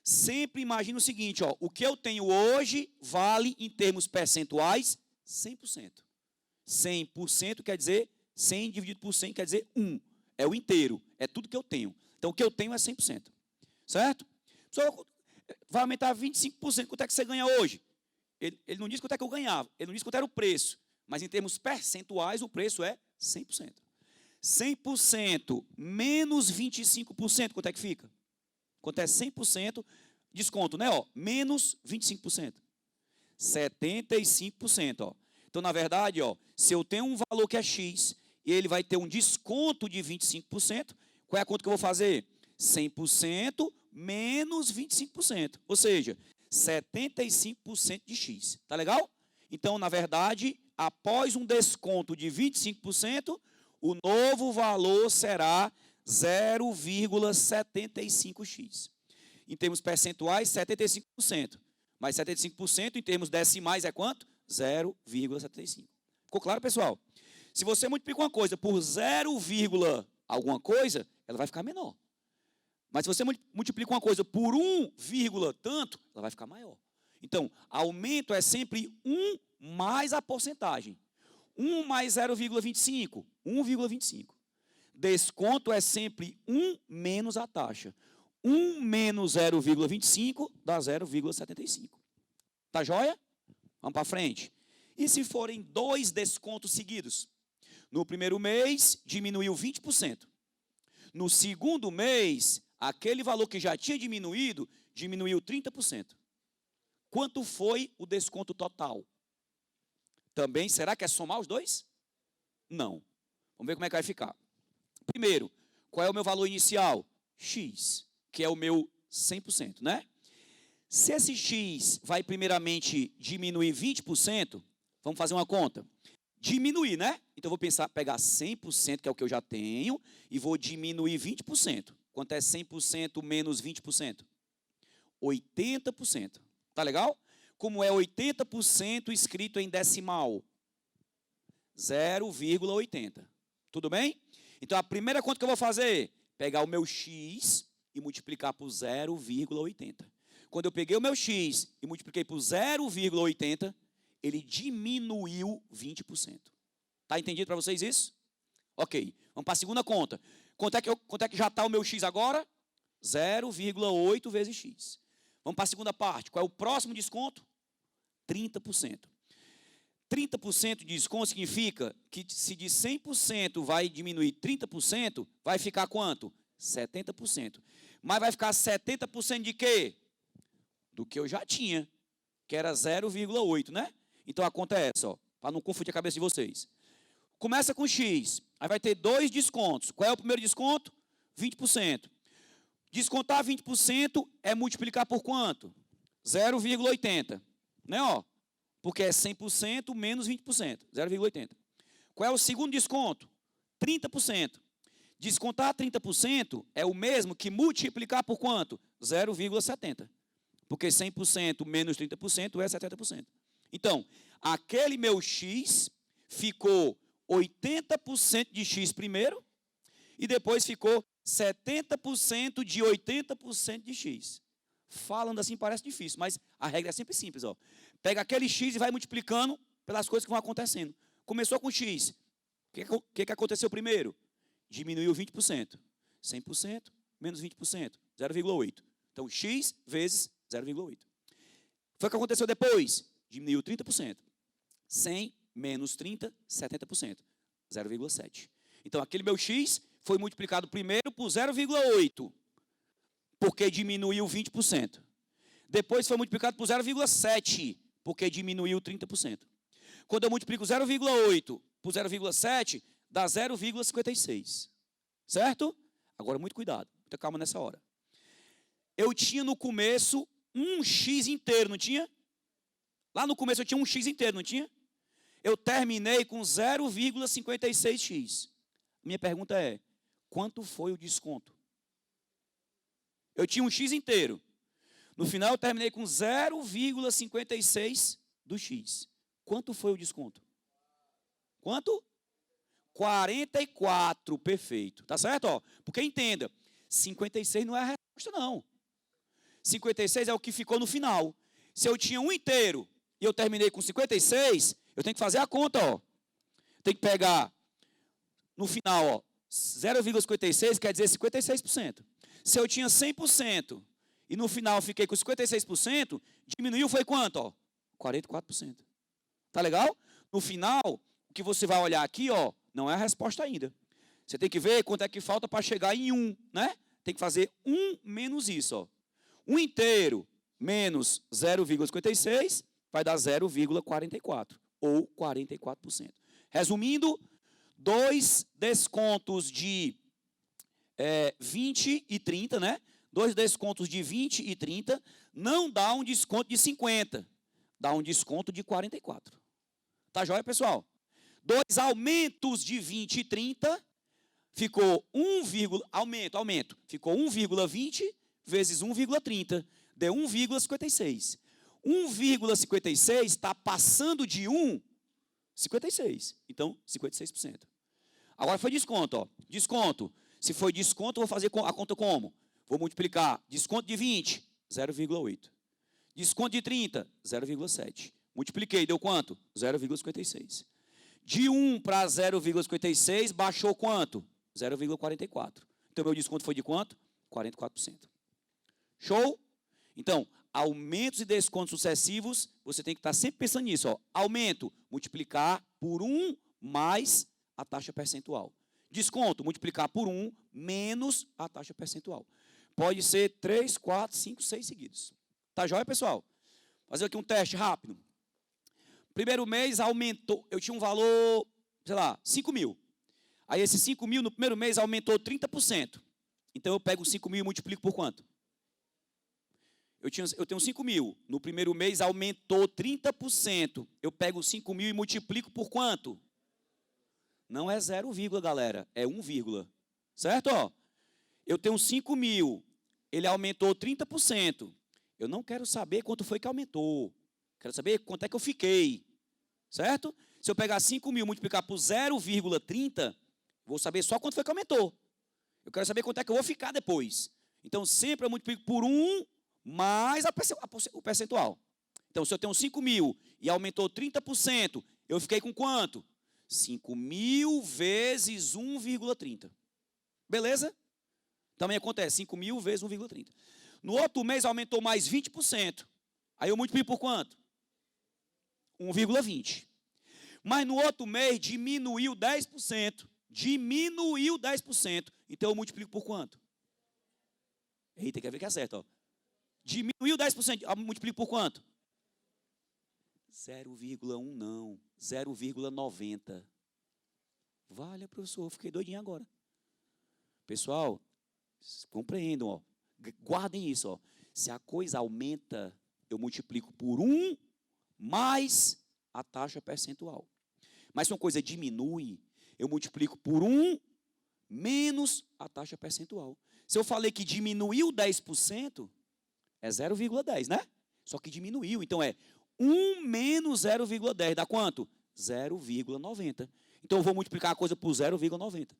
Sempre imagina o seguinte, ó, o que eu tenho hoje vale em termos percentuais 100%. 100% quer dizer 100 dividido por 100 quer dizer 1. É o inteiro, é tudo que eu tenho. Então, o que eu tenho é 100%. Certo? Só vai aumentar 25%. Quanto é que você ganha hoje? Ele não diz quanto é que eu ganhava, ele não diz quanto era o preço. Mas em termos percentuais, o preço é 100%. 100% menos 25%, quanto é que fica? Quanto é 100%, desconto, né? Ó, menos 25%. 75%. Ó. Então, na verdade, ó, se eu tenho um valor que é X e ele vai ter um desconto de 25%, qual é a conta que eu vou fazer? 100% menos 25%. Ou seja, 75% de X. Tá legal? Então, na verdade, após um desconto de 25%, o novo valor será 0,75x. Em termos percentuais, 75%. Mas 75% em termos decimais é quanto? 0,75. Ficou claro, pessoal? Se você multiplica uma coisa por 0, alguma coisa, ela vai ficar menor. Mas se você multiplica uma coisa por 1, tanto, ela vai ficar maior. Então, aumento é sempre 1 mais a porcentagem. 1 mais 0,25, 1,25. Desconto é sempre 1 menos a taxa. 1 menos 0,25 dá 0,75. Tá joia? Vamos para frente. E se forem 2 descontos seguidos? No primeiro mês, diminuiu 20%. No segundo mês, aquele valor que já tinha diminuído, diminuiu 30%. Quanto foi o desconto total? Também, será que é somar os dois? Não. Vamos ver como é que vai ficar. Primeiro, qual é o meu valor inicial? X, que é o meu 100%, né? Se esse X vai primeiramente diminuir 20%, vamos fazer uma conta. Diminuir, né? Então, eu vou pegar 100%, que é o que eu já tenho, e vou diminuir 20%. Quanto é 100% menos 20%? 80%. Tá legal? Como é 80% escrito em decimal? 0,80. Tudo bem? Então, a primeira conta que eu vou fazer, pegar o meu X e multiplicar por 0,80. Quando eu peguei o meu X e multipliquei por 0,80, ele diminuiu 20%. Tá entendido para vocês isso? Ok, vamos para a segunda conta. Quanto é que já está o meu X agora? 0,8 vezes X. Vamos para a segunda parte. Qual é o próximo desconto? 30%. 30% de desconto significa que se de 100% vai diminuir 30%, vai ficar quanto? 70%. Mas vai ficar 70% de quê? Do que eu já tinha, que era 0,8, né? Então a conta é essa, ó, para não confundir a cabeça de vocês. Começa com X, aí vai ter 2 descontos. Qual é o primeiro desconto? 20%. Descontar 20% é multiplicar por quanto? 0,80, né? Ó, porque é 100% menos 20%, 0,80. Qual é o segundo desconto? 30%. Descontar 30% é o mesmo que multiplicar por quanto? 0,70. Porque 100% menos 30% é 70%. Então, aquele meu X ficou 80% de X primeiro e depois ficou 70% de 80% de X. Falando assim parece difícil, mas a regra é sempre simples. Ó. Pega aquele X e vai multiplicando pelas coisas que vão acontecendo. Começou com X. O que aconteceu primeiro? Diminuiu 20%. 100% menos 20%, 0,8. Então, X vezes 0,8. Foi o que aconteceu depois? Diminuiu 30%. 100 menos 30, 70%. 0,7. Então, aquele meu X foi multiplicado primeiro por 0,8, porque diminuiu 20%. Depois foi multiplicado por 0,7, porque diminuiu 30%. Quando eu multiplico 0,8 por 0,7, dá 0,56. Certo? Agora, muito cuidado, muita calma nessa hora. Eu tinha no começo um X inteiro, não tinha? Lá no começo eu tinha um X inteiro, não tinha? Eu terminei com 0,56x. Minha pergunta é, quanto foi o desconto? Eu tinha um X inteiro. No final eu terminei com 0,56 do X. Quanto foi o desconto? Quanto? 44, perfeito. Tá certo? Ó, porque entenda, 56 não é a resposta, não. 56 é o que ficou no final. Se eu tinha um inteiro e eu terminei com 56, eu tenho que fazer a conta, ó. Tem que pegar no final, ó, 0,56 quer dizer 56%. Se eu tinha 100% e no final fiquei com 56%, diminuiu foi quanto, ó? 44%. Tá legal? No final, o que você vai olhar aqui, ó, não é a resposta ainda. Você tem que ver quanto é que falta para chegar em 1, né? Tem que fazer 1 menos isso, ó. 1 inteiro menos 0,56 vai dar 0,44 ou 44%. Resumindo, 2 descontos de 20 e 30, né? 2 descontos de 20 e 30 não dá um desconto de 50, dá um desconto de 44. Tá joia, pessoal? 2 aumentos de 20 e 30 ficou 1, aumento, ficou 1,20 vezes 1,30, deu 1,56. 1,56 está passando de 1,56. Então, 56%. Agora foi desconto, ó. Desconto. Se foi desconto, eu vou fazer a conta como? Vou multiplicar desconto de 20, 0,8. Desconto de 30, 0,7. Multipliquei, deu quanto? 0,56. De 1 para 0,56, baixou quanto? 0,44. Então, meu desconto foi de quanto? 44%. Show? Então, aumentos e descontos sucessivos, você tem que estar sempre pensando nisso. Ó. Aumento, multiplicar por 1 mais a taxa percentual. Desconto, multiplicar por 1 menos a taxa percentual. Pode ser 3, 4, 5, 6 seguidos. Tá joia, pessoal? Fazer aqui um teste rápido. Primeiro mês aumentou, eu tinha um valor, sei lá, 5 mil. Aí esse 5 mil no primeiro mês aumentou 30%. Então eu pego 5 mil e multiplico por quanto? Eu tenho 5 mil. No primeiro mês aumentou 30%. Eu pego 5 mil e multiplico por quanto? Não é 0, galera. É 1, certo? Ó, eu tenho 5 mil. Ele aumentou 30%. Eu não quero saber quanto foi que aumentou. Quero saber quanto é que eu fiquei. Certo? Se eu pegar 5 mil e multiplicar por 0,30, vou saber só quanto foi que aumentou. Eu quero saber quanto é que eu vou ficar depois. Então, sempre eu multiplico por 1 mais o percentual. Então, se eu tenho 5 mil e aumentou 30%, eu fiquei com quanto? 5 mil vezes 1,30. Beleza? Também acontece, 5 mil vezes 1,30. No outro mês aumentou mais 20%. Aí eu multiplico por quanto? 1,20. Mas no outro mês diminuiu 10%. Diminuiu 10%. Então eu multiplico por quanto? Eita, quer ver que é certo, ó. Diminuiu 10%. Eu multiplico por quanto? 0,1 não. 0,90. Vale, professor, fiquei doidinho agora. Pessoal, compreendam, ó. Guardem isso, ó. Se a coisa aumenta, eu multiplico por 1 mais a taxa percentual. Mas se uma coisa diminui, eu multiplico por 1 menos a taxa percentual. Se eu falei que diminuiu 10%, é 0,10, né? Só que diminuiu, então é 1 menos 0,10, dá quanto? 0,90. Então eu vou multiplicar a coisa por 0,90.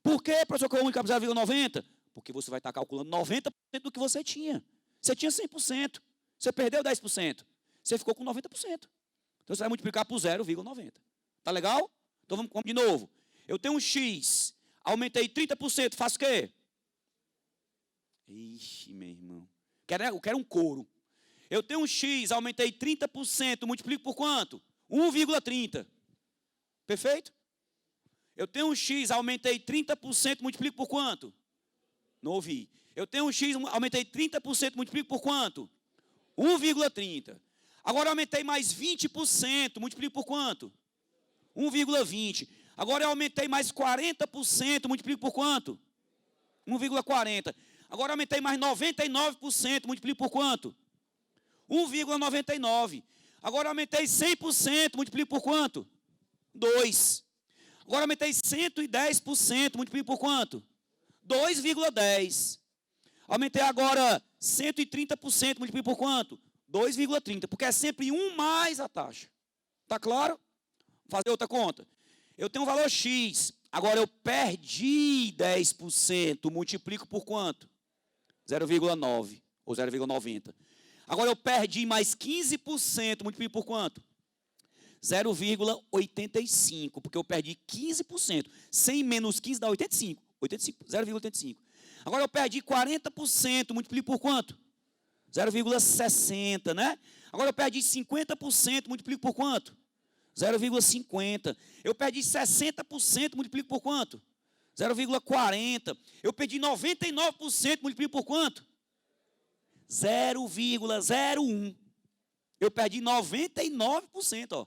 Por que, professor, que eu vou multiplicar por 0,90? Porque você vai estar calculando 90% do que você tinha. Você tinha 100%, você perdeu 10%, você ficou com 90%. Então você vai multiplicar por 0,90. Tá legal? Então vamos de novo. Eu tenho um X, aumentei 30%, faço o quê? Ixi, meu irmão. Eu quero um couro. Eu tenho um X, aumentei 30%, multiplico por quanto? 1,30. Perfeito? Eu tenho um X, aumentei 30%, multiplico por quanto? Não ouvi. Eu tenho um X, aumentei 30%, multiplico por quanto? 1,30. Agora eu aumentei mais 20%, multiplico por quanto? 1,20. Agora eu aumentei mais 40%, multiplico por quanto? 1,40. Agora eu aumentei mais 99%, multiplico por quanto? 1,99. Agora eu aumentei 100%, multiplico por quanto? 2. Agora eu aumentei 110%, multiplico por quanto? 2,10. Aumentei agora 130%, multiplico por quanto? 2,30, porque é sempre 1 mais a taxa. Tá claro? Vou fazer outra conta. Eu tenho um valor X, agora eu perdi 10%, multiplico por quanto? 0,9 ou 0,90. Agora eu perdi mais 15%, multiplico por quanto? 0,85, porque eu perdi 15%. 100 menos 15 dá 85. 0,85. Agora eu perdi 40%, multiplico por quanto? 0,60, né? Agora eu perdi 50%, multiplico por quanto? 0,50. Eu perdi 60%, multiplico por quanto? 0,40. Eu perdi 99%, multiplico por quanto? 0,01. Eu perdi 99%, ó.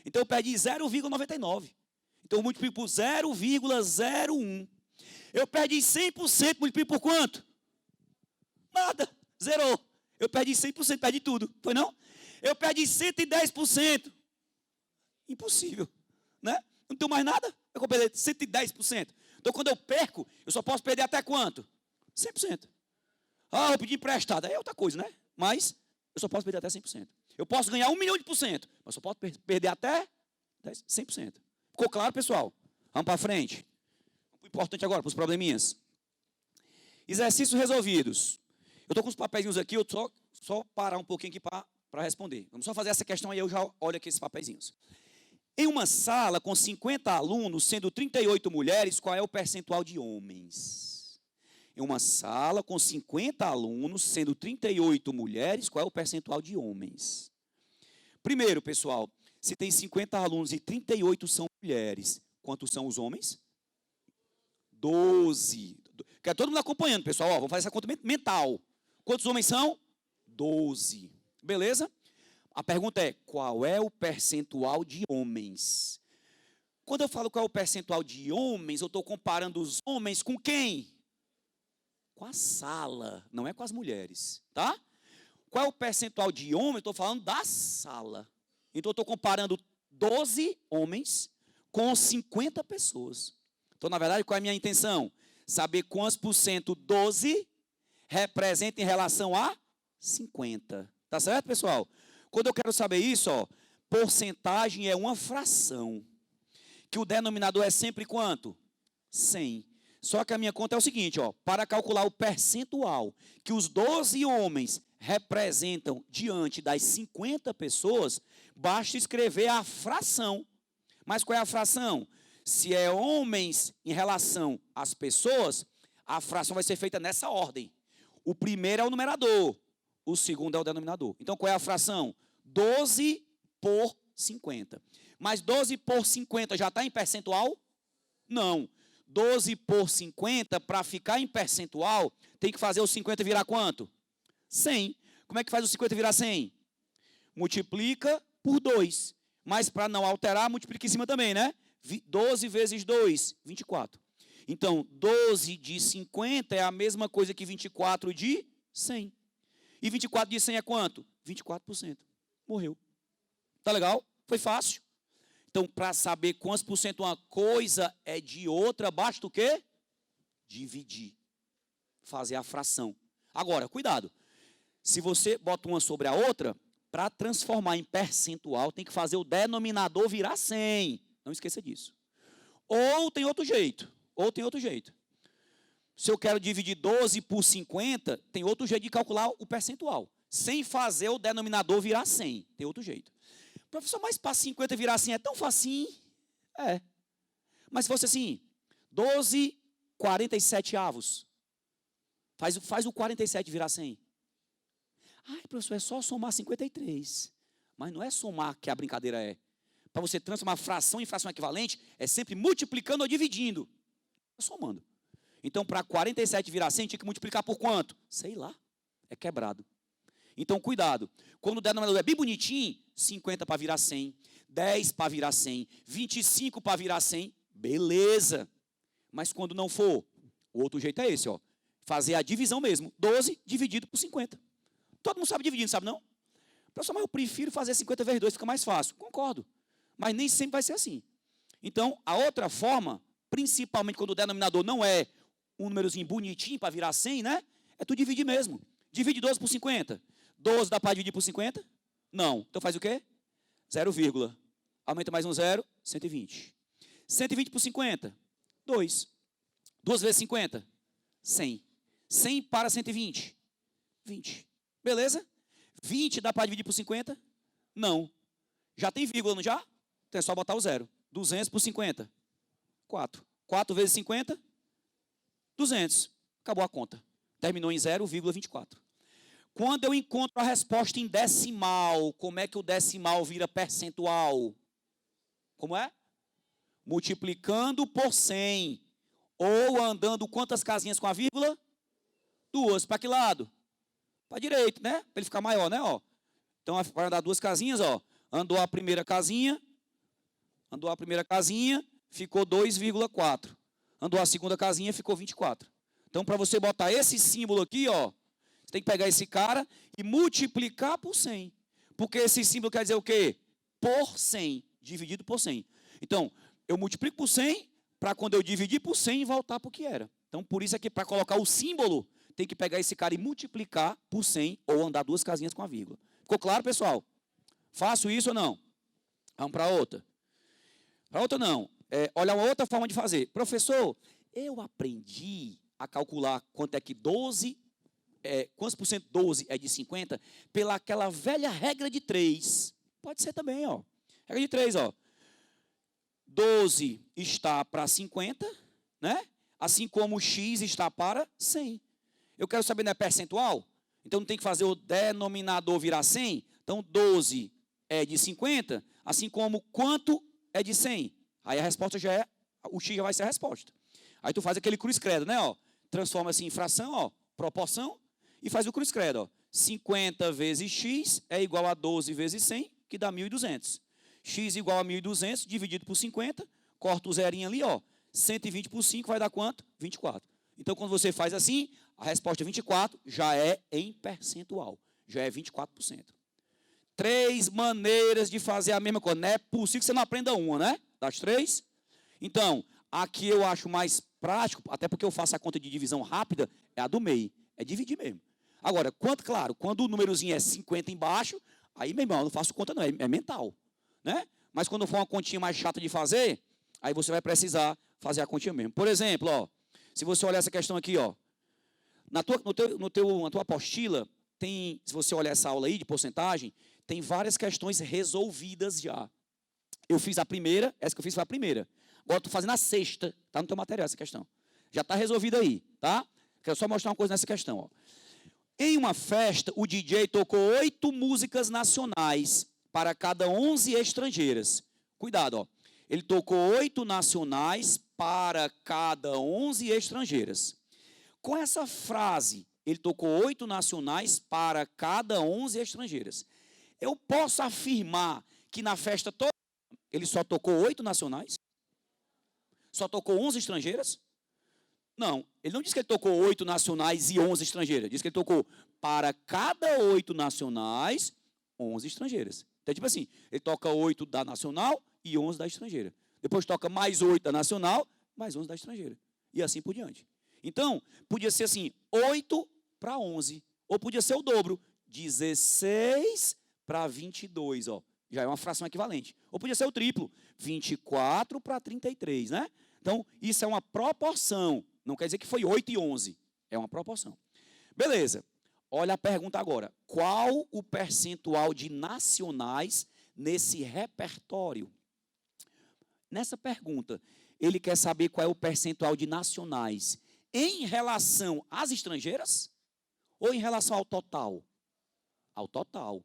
Então eu perdi 0,99. Então eu multiplico por 0,01. Eu perdi 100%, multiplico por quanto? Nada, zerou. Eu perdi 100%, perdi tudo, foi não? Eu perdi 110%. Impossível, né? Não tenho mais nada, eu vou perder 110%. Então quando eu perco, eu só posso perder até quanto? 100%. Ah, eu pedi emprestado, é outra coisa, né? Mas eu só posso perder até 100%. Eu posso ganhar 1 milhão de por cento, mas só posso perder até 100%. Ficou claro, pessoal? Vamos para frente. O importante agora, para os probleminhas. Exercícios resolvidos. Eu estou com os papeizinhos aqui, eu só parar um pouquinho aqui para responder. Vamos só fazer essa questão aí, eu já olho aqui esses papeizinhos. Em uma sala com 50 alunos, sendo 38 mulheres, qual é o percentual de homens? Em uma sala com 50 alunos, sendo 38 mulheres, qual é o percentual de homens? Primeiro, pessoal, se tem 50 alunos e 38 são mulheres, quantos são os homens? 12. Quer todo mundo acompanhando, pessoal? Ó, vamos fazer essa conta mental. Quantos homens são? 12. Beleza? A pergunta é, qual é o percentual de homens? Quando eu falo qual é o percentual de homens, eu estou comparando os homens com quem? Com a sala, não é com as mulheres, tá? Qual é o percentual de homens? Eu estou falando da sala. Então, eu estou comparando 12 homens com 50 pessoas. Então, na verdade, qual é a minha intenção? Saber quantos por cento 12 representa em relação a 50. Tá certo, pessoal? Quando eu quero saber isso, ó, porcentagem é uma fração. Que o denominador é sempre quanto? 100. Só que a minha conta é o seguinte, ó, para calcular o percentual que os 12 homens representam diante das 50 pessoas, basta escrever a fração. Mas qual é a fração? Se é homens em relação às pessoas, a fração vai ser feita nessa ordem. O primeiro é o numerador, o segundo é o denominador. Então, qual é a fração? 12 por 50. Mas 12 por 50 já está em percentual? Não. 12 por 50, para ficar em percentual, tem que fazer o 50 virar quanto? 100. Como é que faz o 50 virar 100? Multiplica por 2. Mas para não alterar, multiplica em cima também, né? 12 vezes 2, 24. Então, 12 de 50 é a mesma coisa que 24 de 100. E 24 de 100 é quanto? 24%. Morreu. Tá legal? Foi fácil. Então, para saber quantos por cento uma coisa é de outra, basta o quê? Dividir. Fazer a fração. Agora, cuidado. Se você bota uma sobre a outra, para transformar em percentual, tem que fazer o denominador virar 100. Não esqueça disso. Ou tem outro jeito. Se eu quero dividir 12 por 50, tem outro jeito de calcular o percentual. Sem fazer o denominador virar 100. Tem outro jeito. Professor, mas para 50 virar 100 é tão facinho? É. Mas se fosse assim, 12 47 avos. Faz o 47 virar 100. Ai, professor, é só somar 53. Mas não é somar que a brincadeira é. Para você transformar fração em fração equivalente, é sempre multiplicando ou dividindo. É somando. Então, para 47 virar 100, tinha que multiplicar por quanto? Sei lá. É quebrado. Então, cuidado. Quando o denominador é bem bonitinho, 50 para virar 100, 10 para virar 100, 25 para virar 100, beleza. Mas quando não for, o outro jeito é esse, ó. Fazer a divisão mesmo. 12 dividido por 50. Todo mundo sabe dividir, não sabe não? Professor, mas eu prefiro fazer 50 vezes 2, fica mais fácil. Concordo. Mas nem sempre vai ser assim. Então, a outra forma, principalmente quando o denominador não é um númerozinho bonitinho para virar 100, né? É tu dividir mesmo. Divide 12 por 50. 12 dá para dividir por 50? Não. Então faz o quê? 0, aumenta mais um 0, 120. 120 por 50? 2. 2 vezes 50? 100. 100 para 120? 20. Beleza? 20 dá para dividir por 50? Não. Já tem vírgula, não já? Então é só botar o 0. 200 por 50? 4. 4 vezes 50? 200. Acabou a conta. Terminou em 0,24. Quando eu encontro a resposta em decimal, como é que o decimal vira percentual? Como é? Multiplicando por 100. Ou andando quantas casinhas com a vírgula? 2. Para que lado? Para a direita, né? Para ele ficar maior, né? Ó. Então, vai andar 2 casinhas, ó. Andou a primeira casinha, ficou 2,4. Andou a segunda casinha, ficou 24. Então, para você botar esse símbolo aqui, ó, você tem que pegar esse cara e multiplicar por 100. Porque esse símbolo quer dizer o quê? Por 100, dividido por 100. Então, eu multiplico por 100 para quando eu dividir por 100 voltar para o que era. Então, por isso é que para colocar o símbolo, tem que pegar esse cara e multiplicar por 100 ou andar 2 casinhas com a vírgula. Ficou claro, pessoal? Faço isso ou não? Vamos para outra. Para outra não. Olha uma outra forma de fazer. Professor, eu aprendi a calcular quanto é que 12, quantos por cento 12 é de 50, pela aquela velha regra de 3. Pode ser também, ó. Regra de 3, ó. 12 está para 50, né? Assim como o x está para 100. Eu quero saber, não é percentual? Então, não tem que fazer o denominador virar 100? Então, 12 é de 50, assim como quanto é de 100? Aí a resposta já é, o x já vai ser a resposta. Aí tu faz aquele cruz credo, né? Ó, transforma assim em fração, ó, proporção, e faz o cruz credo. Ó. 50 vezes x é igual a 12 vezes 100, que dá 1.200. X igual a 1.200 dividido por 50, corta o zerinho ali, ó. 120 por 5 vai dar quanto? 24. Então, quando você faz assim, a resposta 24 já é em percentual. Já é 24%. 3 maneiras de fazer a mesma coisa. Não é possível que você não aprenda uma, né? Das 3. Então, aqui eu acho mais prático, até porque eu faço a conta de divisão rápida, é a do meio. É dividir mesmo. Agora, claro, quando o númerozinho é 50 embaixo, aí, meu irmão, eu não faço conta não, é mental. Né? Mas quando for uma continha mais chata de fazer, aí você vai precisar fazer a continha mesmo. Por exemplo, ó, se você olhar essa questão aqui, ó, na tua apostila, tem, se você olhar essa aula aí de porcentagem, tem várias questões resolvidas já. Eu fiz a primeira, essa que eu fiz foi a primeira. Agora estou fazendo a sexta, está no teu material essa questão. Já está resolvida aí, tá? Quero só mostrar uma coisa nessa questão, ó. Em uma festa, o DJ tocou 8 músicas nacionais para cada 11 estrangeiras. Cuidado, ó. Ele tocou 8 nacionais para cada 11 estrangeiras. Com essa frase, ele tocou 8 nacionais para cada 11 estrangeiras. Eu posso afirmar que na festa toda ele só tocou 8 nacionais? Só tocou 11 estrangeiras? Não, ele não disse que ele tocou 8 nacionais e 11 estrangeiras. Ele disse que ele tocou para cada 8 nacionais, 11 estrangeiras. Então, tipo assim, ele toca 8 da nacional e 11 da estrangeira. Depois toca mais 8 da nacional, mais 11 da estrangeira. E assim por diante. Então, podia ser assim, 8 para 11. Ou podia ser o dobro, 16 para 22, ó. Já é uma fração equivalente. Ou podia ser o triplo, 24 para 33, né? Então, isso é uma proporção. Não quer dizer que foi 8 e 11. É uma proporção. Beleza. Olha a pergunta agora. Qual o percentual de nacionais nesse repertório? Nessa pergunta, ele quer saber qual é o percentual de nacionais em relação às estrangeiras ou em relação ao total? Ao total.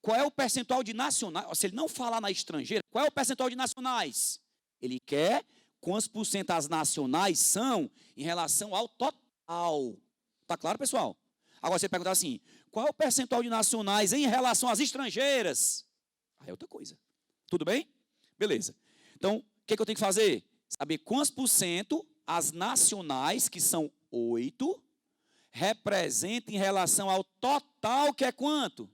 Qual é o percentual de nacionais? Se ele não falar na estrangeira, qual é o percentual de nacionais? Ele quer quantos por cento as nacionais são em relação ao total. Tá claro, pessoal? Agora você perguntar assim, qual é o percentual de nacionais em relação às estrangeiras? Aí é outra coisa. Tudo bem? Beleza. Então, o que eu tenho que fazer? Saber quantos por cento as nacionais, que são 8, representam em relação ao total, que é quanto?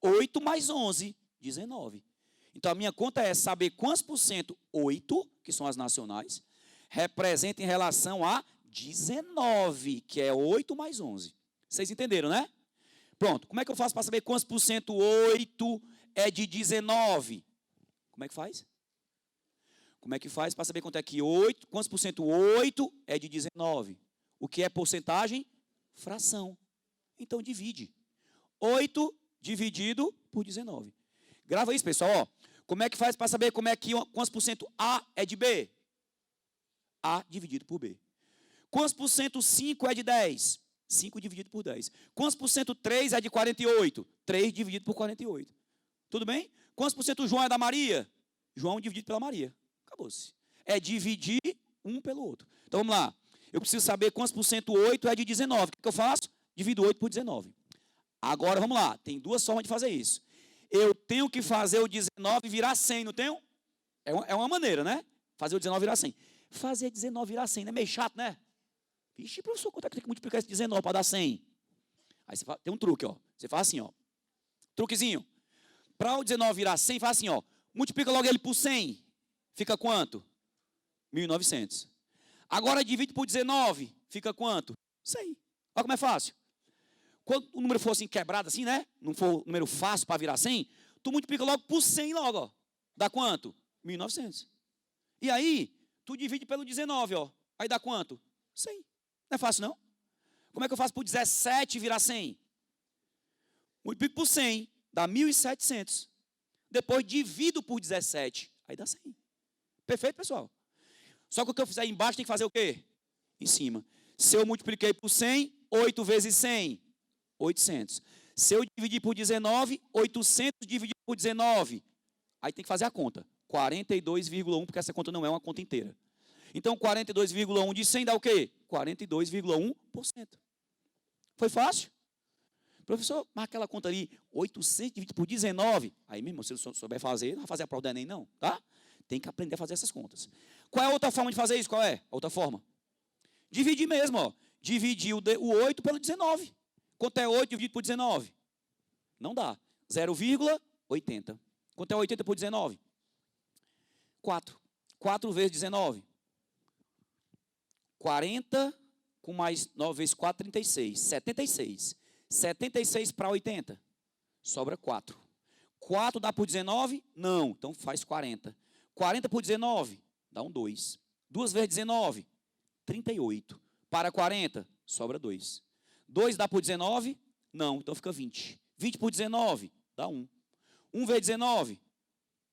8 mais 11, 19. Então, a minha conta é saber quantos por cento 8, que são as nacionais, representam em relação a 19, que é 8 mais 11. Vocês entenderam, né? Pronto. Como é que eu faço para saber quantos por cento 8 é de 19? Como é que faz? Como é que faz para saber quanto é que 8, quantos por cento 8 é de 19? O que é porcentagem? Fração. Então, divide. 8 dividido por 19. Grava isso, pessoal. Ó. Como é que faz para saber como é que quantos por cento A é de B? A dividido por B. Quantos por cento 5 é de 10? 5 dividido por 10. Quantos por cento 3 é de 48? 3 dividido por 48. Tudo bem? Quantos por cento João é da Maria? João dividido pela Maria. Acabou-se. É dividir um pelo outro. Então, vamos lá. Eu preciso saber quantos por cento 8 é de 19. O que eu faço? Divido 8 por 19. Agora, vamos lá. Tem duas formas de fazer isso. Eu tenho que fazer o 19 virar 100, não tenho? É uma maneira, né? Fazer o 19 virar 100. Fazer 19 virar 100, não é meio chato, né? Ixi, professor, quanto é que tem que multiplicar esse 19 para dar 100? Aí você fala, tem um truque, ó. Você faz assim, ó. Truquezinho. Para o 19 virar 100, faz assim, ó. Multiplica logo ele por 100. Fica quanto? 1.900. Agora divide por 19. Fica quanto? 100. Olha como é fácil. Quando o número for assim quebrado assim, né? Não for um número fácil para virar 100, tu multiplica logo por 100 logo, ó. Dá quanto? 1.900. E aí, tu divide pelo 19, ó. Aí dá quanto? 100. Não é fácil, não? Como é que eu faço por 17 virar 100? Multiplico por 100, dá 1.700. Depois divido por 17, aí dá 100. Perfeito, pessoal? Só que o que eu fizer aí embaixo tem que fazer o quê? Em cima. Se eu multipliquei por 100, 8 vezes 100, 800. Se eu dividir por 19, 800 dividido por 19. Aí tem que fazer a conta. 42,1, porque essa conta não é uma conta inteira. Então, 42,1 de 100 dá o quê? 42,1%. Foi fácil? Professor, mas aquela conta ali, 800 dividido por 19. Aí, meu irmão, se você souber fazer, não vai fazer a prova do Enem, não, tá? Tem que aprender a fazer essas contas. Qual é a outra forma de fazer isso? Qual é a outra forma? Dividir mesmo, ó. Dividir o 8 pelo 19. Quanto é 8 dividido por 19? Não dá. 0,80. Quanto é 80 por 19? 4. 4 vezes 19. 40 com mais 9 vezes 4, 36. 76. 76 para 80. Sobra 4. 4 dá por 19? Não. Então faz 40. 40 por 19? Dá um 2. 2 vezes 19? 38. Para 40? Sobra 2. 2 dá por 19? Não. Então fica 20. 20 por 19? Dá 1. 1 vezes 19?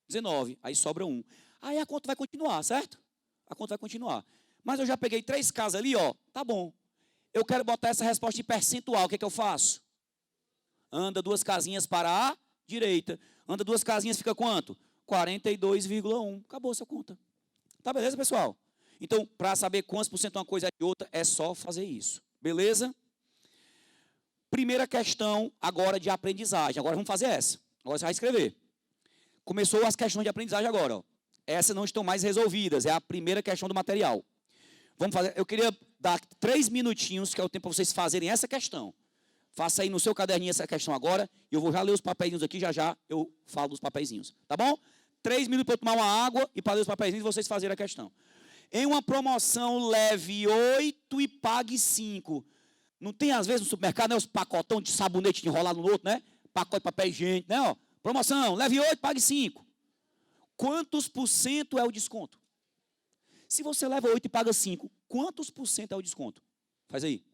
19. Aí sobra 1. Aí a conta vai continuar, certo? A conta vai continuar. Mas eu já peguei 3 casas ali, ó. Tá bom. Eu quero botar essa resposta em percentual. O que é que eu faço? Anda 2 casinhas para a direita. Anda 2 casinhas, fica quanto? 42,1. Acabou essa conta. Tá beleza, pessoal? Então, para saber quantos por cento uma coisa é de outra, é só fazer isso. Beleza? Primeira questão agora de aprendizagem. Agora vamos fazer essa. Agora você vai escrever. Começou as questões de aprendizagem agora, ó. Essas não estão mais resolvidas. É a primeira questão do material. Vamos fazer. Eu queria dar 3 minutinhos, que é o tempo para vocês fazerem essa questão. Faça aí no seu caderninho essa questão agora. Eu vou já ler os papeizinhos aqui, já já eu falo dos papeizinhos. Tá bom? 3 minutos para eu tomar uma água e para os papéis e vocês fazerem a questão. Em uma promoção, leve 8 e pague 5. Não tem, às vezes, no supermercado, né, os pacotão de sabonete enrolado no outro, né? Pacote de papel higiênico, né? Ó, promoção, leve 8, pague 5. Quantos por cento é o desconto? Se você leva 8 e paga 5, quantos por cento é o desconto? Faz aí.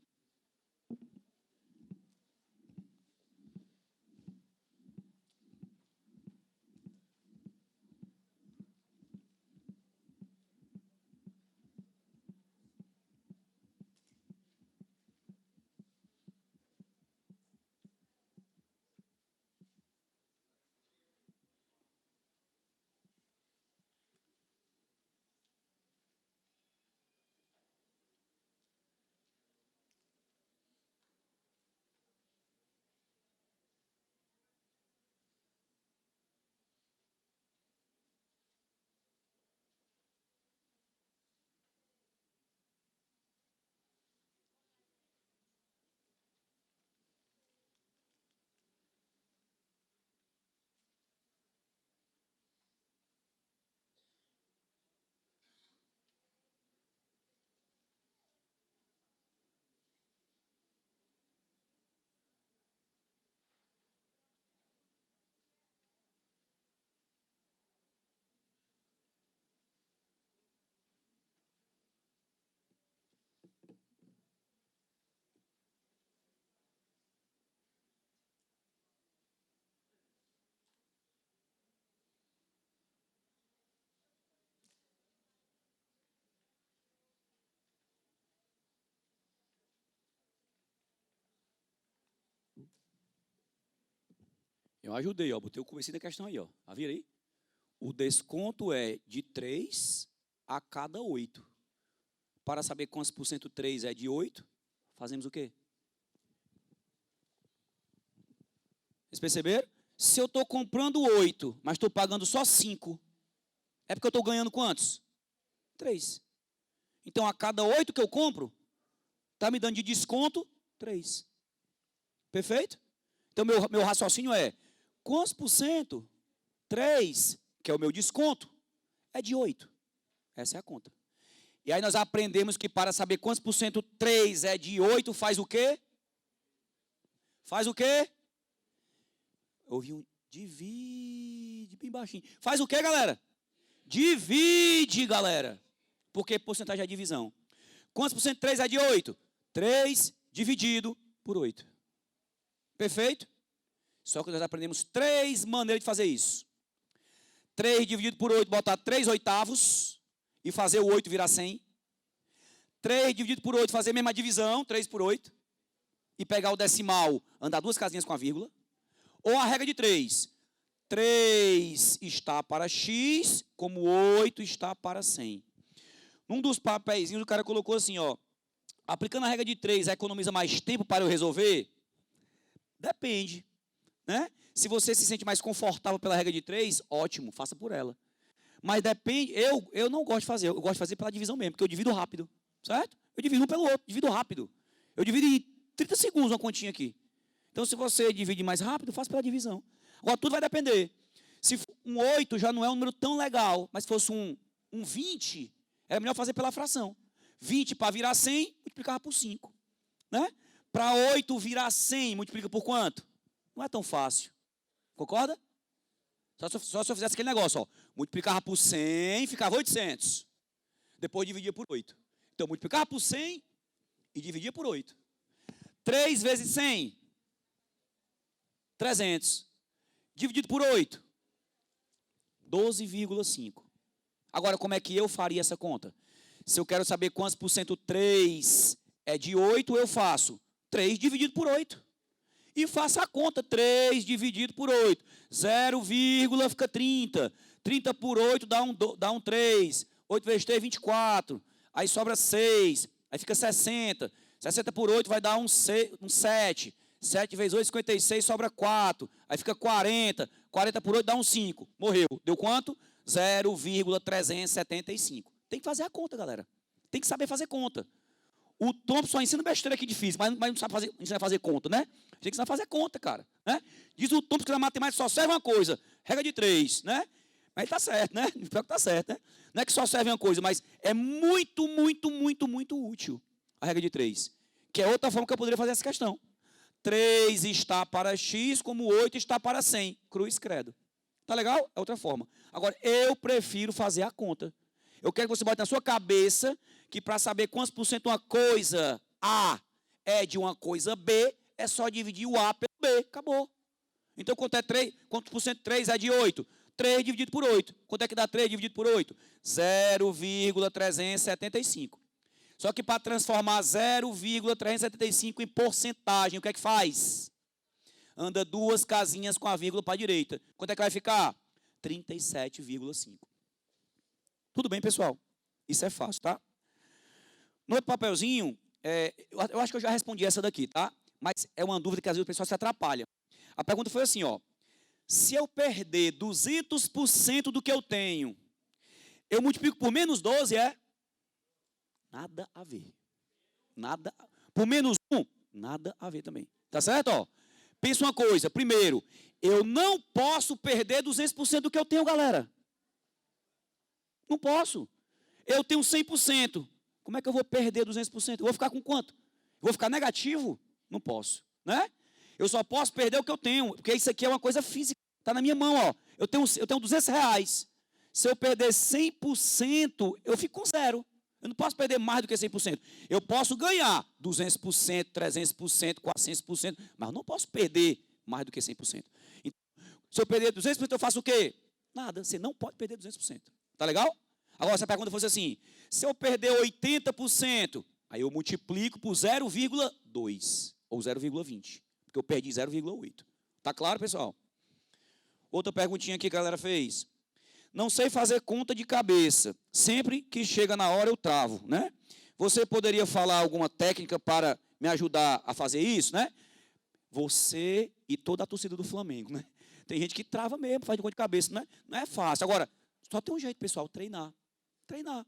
Eu ajudei, ó, botei o comecinho da questão aí, ó. Tá vendo aí? O desconto é de 3 a cada 8. Para saber quantos por cento 3 é de 8, fazemos o quê? Vocês perceberam? Se eu estou comprando 8, mas estou pagando só 5, é porque eu estou ganhando quantos? 3. Então, a cada 8 que eu compro, está me dando de desconto 3. Perfeito? Então, meu raciocínio é, quantos por cento 3, que é o meu desconto, é de 8. Essa é a conta. E aí nós aprendemos que para saber quantos por cento 3 é de 8, faz o quê? Faz o quê? Eu ouvi um divide bem baixinho. Faz o quê, galera? Divide, galera. Porque porcentagem é divisão. Quantos por cento 3 é de 8? 3 dividido por 8. Perfeito? Só que nós aprendemos 3 maneiras de fazer isso. 3 dividido por 8, botar 3 oitavos e fazer o 8 virar 100. 3 dividido por 8, fazer a mesma divisão, 3 por 8. E pegar o decimal, andar 2 casinhas com a vírgula. Ou a regra de 3. 3 está para x, como 8 está para 100. Num dos papéis, o cara colocou assim, ó. Aplicando a regra de 3, economiza mais tempo para eu resolver? Depende, né? Se você se sente mais confortável pela regra de 3, ótimo, faça por ela. Mas depende, eu não gosto de fazer, eu gosto de fazer pela divisão mesmo, porque eu divido rápido, certo? Eu divido um pelo outro, divido rápido. Eu divido em 30 segundos uma continha aqui. Então, se você divide mais rápido, faça pela divisão. Agora, tudo vai depender. Se um 8 já não é um número tão legal, mas se fosse um 20, era melhor fazer pela fração. 20 para virar 100, multiplicava por 5. Né? Para 8 virar 100, multiplica por quanto? Não é tão fácil. Concorda? Só se eu fizesse aquele negócio, ó. Multiplicava por 100, ficava 800. Depois dividia por 8. Então, multiplicava por 100 e dividia por 8. 3 vezes 100, 300. Dividido por 8, 12,5. Agora, como é que eu faria essa conta? Se eu quero saber quantos por cento 3 é de 8, eu faço 3 dividido por 8. E faço a conta, 3 dividido por 8. 0, fica 30. 30 por 8 dá um 3. 8 vezes 3, 24. Aí sobra 6. Aí fica 60. 60 por 8 vai dar um 7. 7 vezes 8, 56, sobra 4. Aí fica 40. 40 por 8 dá um 5. Morreu. Deu quanto? 0,375. Tem que fazer a conta, galera. Tem que saber fazer conta. O Thompson só ensina besteira aqui difícil, mas não sabe ensinar a fazer conta, né? Tem que ensinar a fazer conta, cara. Né? Diz o Thompson que na matemática só serve uma coisa. Regra de 3, né? Mas tá certo, né? Pior que tá certo, né? Não é que só serve uma coisa, mas é muito, muito, muito, muito útil a regra de 3. Que é outra forma que eu poderia fazer essa questão. 3 está para x, como 8 está para 100. Cruz credo. Tá legal? É outra forma. Agora, eu prefiro fazer a conta. Eu quero que você bote na sua cabeça que para saber quantos por cento uma coisa A é de uma coisa B, é só dividir o A pelo B. Acabou. Então, quanto é 3? Quanto por cento 3 é de 8? 3 dividido por 8. Quanto é que dá 3 dividido por 8? 0,375. Só que para transformar 0,375 em porcentagem, o que é que faz? Anda 2 casinhas com a vírgula para a direita. Quanto é que vai ficar? 37,5. Tudo bem, pessoal? Isso é fácil, tá? No outro papelzinho, eu acho que eu já respondi essa daqui, tá? Mas é uma dúvida que às vezes o pessoal se atrapalha. A pergunta foi assim, ó. Se eu perder 200% do que eu tenho, eu multiplico por menos 12, é? Nada a ver. Nada. Por menos 1, nada a ver também. Tá certo? Ó? Pensa uma coisa. Primeiro, eu não posso perder 200% do que eu tenho, galera. Não posso. Eu tenho 100%. Como é que eu vou perder 200%? Eu vou ficar com quanto? Eu vou ficar negativo? Não posso. Né? Eu só posso perder o que eu tenho, porque isso aqui é uma coisa física. Está na minha mão, ó. Eu tenho R$200. Se eu perder 100%, eu fico com 0. Eu não posso perder mais do que 100%. Eu posso ganhar 200%, 300%, 400%, mas eu não posso perder mais do que 100%. Então, se eu perder 200%, eu faço o quê? Nada. Você não pode perder 200%. Tá legal? Agora, se a pergunta fosse assim, se eu perder 80%, aí eu multiplico por 0,2 ou 0,20, porque eu perdi 0,8. Tá claro, pessoal? Outra perguntinha aqui que a galera fez. Não sei fazer conta de cabeça. Sempre que chega na hora eu travo, né? Você poderia falar alguma técnica para me ajudar a fazer isso, né? Você e toda a torcida do Flamengo, né? Tem gente que trava mesmo, faz conta de cabeça, né? Não é fácil. Agora, só tem um jeito, pessoal, treinar. Treinar.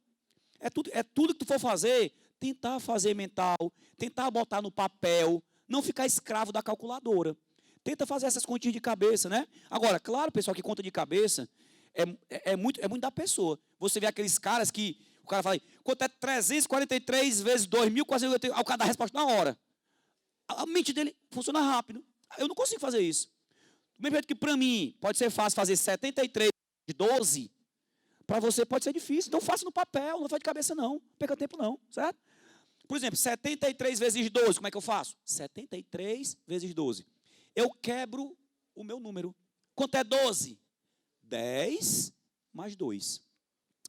É tudo que tu for fazer, tentar fazer mental, tentar botar no papel, não ficar escravo da calculadora. Tenta fazer essas continhas de cabeça, né? Agora, claro, pessoal, que conta de cabeça é muito da pessoa. Você vê aqueles caras que o cara fala, quanto é 343 vezes 2.480? Aí o cara dá a resposta na hora. A mente dele funciona rápido. Eu não consigo fazer isso. Do mesmo jeito que para mim pode ser fácil fazer 73 de 12, para você pode ser difícil. Então faça no papel, não faz de cabeça não. Não perca tempo não, certo? Por exemplo, 73 vezes 12, como é que eu faço? 73 vezes 12. Eu quebro o meu número. Quanto é 12? 10 mais 2.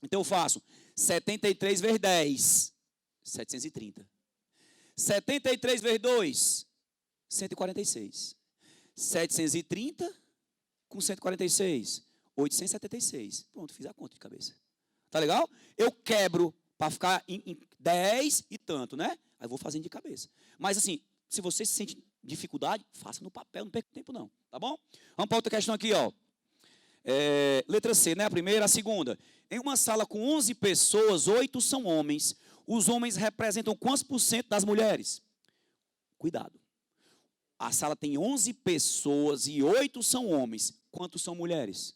Então eu faço 73 vezes 10, 730. 73 vezes 2, 146. 730 com 146, 876. Pronto, fiz a conta de cabeça. Tá legal? Eu quebro para ficar em 10 e tanto, né? Aí eu vou fazendo de cabeça. Mas assim, se você sente dificuldade, faça no papel, não perca tempo não, tá bom? Vamos para outra questão aqui, ó. Letra C, né? A primeira, a segunda. Em uma sala com 11 pessoas, 8 são homens. Os homens representam quantos por cento das mulheres? Cuidado. A sala tem 11 pessoas e 8 são homens. Quantos são mulheres?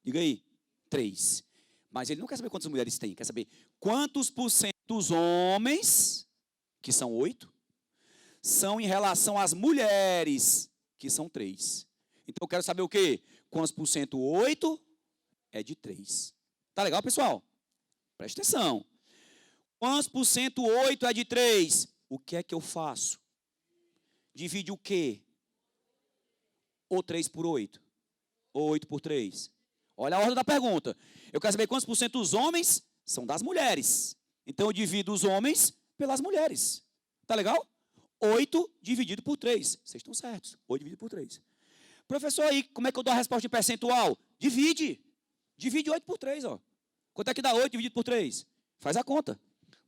Diga aí. 3. Mas ele não quer saber quantas mulheres tem, quer saber quantos por cento dos homens, que são 8, são em relação às mulheres, que são 3. Então eu quero saber o quê? Quantos por cento 8 é de 3. Tá legal, pessoal? Presta atenção. Quantos por cento 8 é de 3? O que é que eu faço? Divide o quê? Ou 3 por 8? Ou 8 por 3? Olha a ordem da pergunta. Eu quero saber quantos por cento dos homens são das mulheres. Então eu divido os homens pelas mulheres. Tá legal? 8 dividido por 3. Vocês estão certos. 8 dividido por 3. Professor, aí, como é que eu dou a resposta em percentual? Divide. Divide 8 por 3, ó. Quanto é que dá 8 dividido por 3? Faz a conta.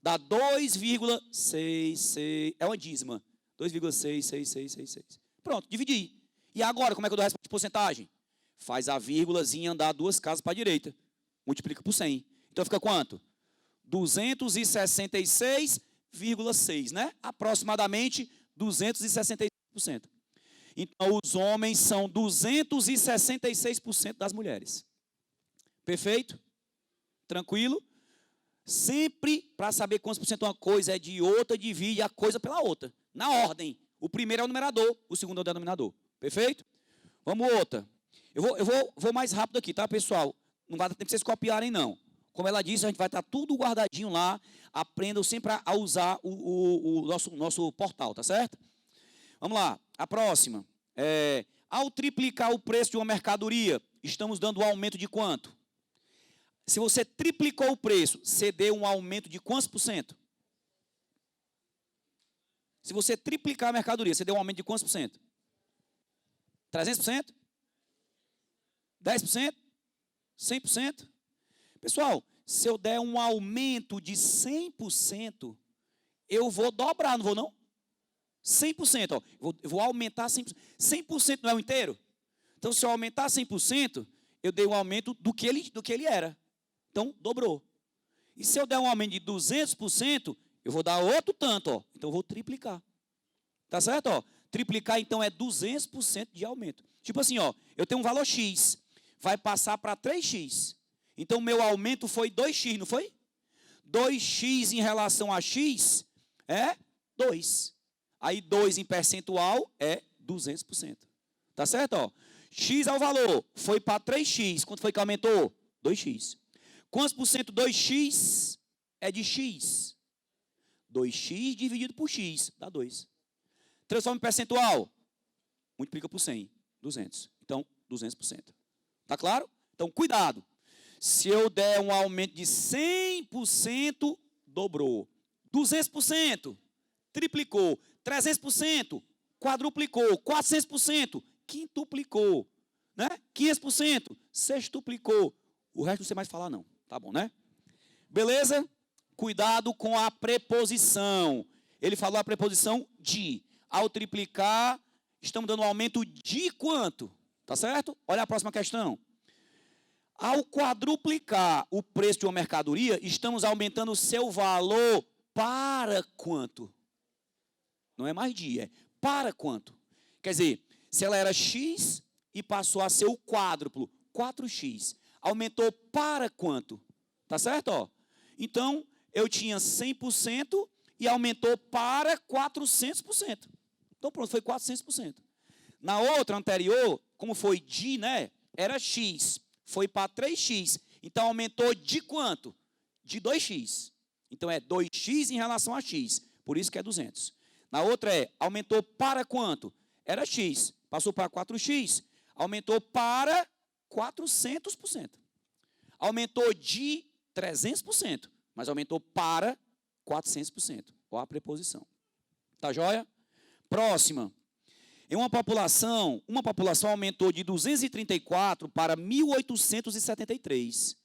Dá 2,66. É uma dízima. 2,66666. Pronto, dividi. E agora, como é que eu dou a resposta de porcentagem? Faz a vírgulazinha andar 2 casas para a direita. Multiplica por 100. Então fica quanto? 266,6, né? Aproximadamente 266%. Então, os homens são 266% das mulheres. Perfeito? Tranquilo? Sempre, para saber quantos por cento uma coisa é de outra, divide a coisa pela outra. Na ordem. O primeiro é o numerador, o segundo é o denominador. Perfeito? Vamos outra. Eu vou mais rápido aqui, tá, pessoal? Não vai dar tempo para vocês copiarem, não. Como ela disse, a gente vai estar tudo guardadinho lá. Aprendam sempre a usar o nosso portal, tá certo? Vamos lá. A próxima. Ao triplicar o preço de uma mercadoria, estamos dando um aumento de quanto? Se você triplicou o preço, você deu um aumento de quantos por cento? Se você triplicar a mercadoria, você deu um aumento de quantos por cento? 300%? 10%? 100%? Pessoal, se eu der um aumento de 100%, eu vou dobrar, não vou não? 100%, ó, eu vou aumentar 100%. 100% não é o inteiro? Então, se eu aumentar 100%, eu dei um aumento do que ele era. Então, dobrou. E se eu der um aumento de 200%, eu vou dar outro tanto, ó. Então, eu vou triplicar. Tá certo? Ó? Triplicar, então, é 200% de aumento. Tipo assim, ó, eu tenho um valor X, vai passar para 3X. Então, meu aumento foi 2X, não foi? 2X em relação a X é 2. Aí, 2 em percentual é 200%. Tá certo? Ó? X é o valor, foi para 3X. Quanto foi que aumentou? 2X. Quantos por cento 2X é de X? 2X dividido por X, dá 2. Transforma em percentual, multiplica por 100, 200. Então, 200%. Tá claro? Então, cuidado. Se eu der um aumento de 100%, dobrou. 200%, triplicou. 300%, quadruplicou. 400%, quintuplicou. Né? 500%, sextuplicou. O resto não sei mais falar, não. Tá bom, né? Beleza? Cuidado com a preposição. Ele falou a preposição de. Ao triplicar, estamos dando um aumento de quanto? Tá certo? Olha a próxima questão. Ao quadruplicar o preço de uma mercadoria, estamos aumentando o seu valor para quanto? Não é mais de, é para quanto? Quer dizer, se ela era X e passou a ser o quádruplo, 4X, aumentou para quanto? Tá certo? Ó? Então, eu tinha 100% e aumentou para 400%. Então, pronto, foi 400%. Na outra anterior, como foi de, né? Era X, foi para 3X. Então, aumentou de quanto? De 2X. Então, é 2X em relação a X. Por isso que é 200. Na outra aumentou para quanto? Era X, passou para 4X, aumentou para 400%. Aumentou de 300%, mas aumentou para 400%. Qual a preposição? Tá joia? Próxima. Em uma população aumentou de 234 para 1.873.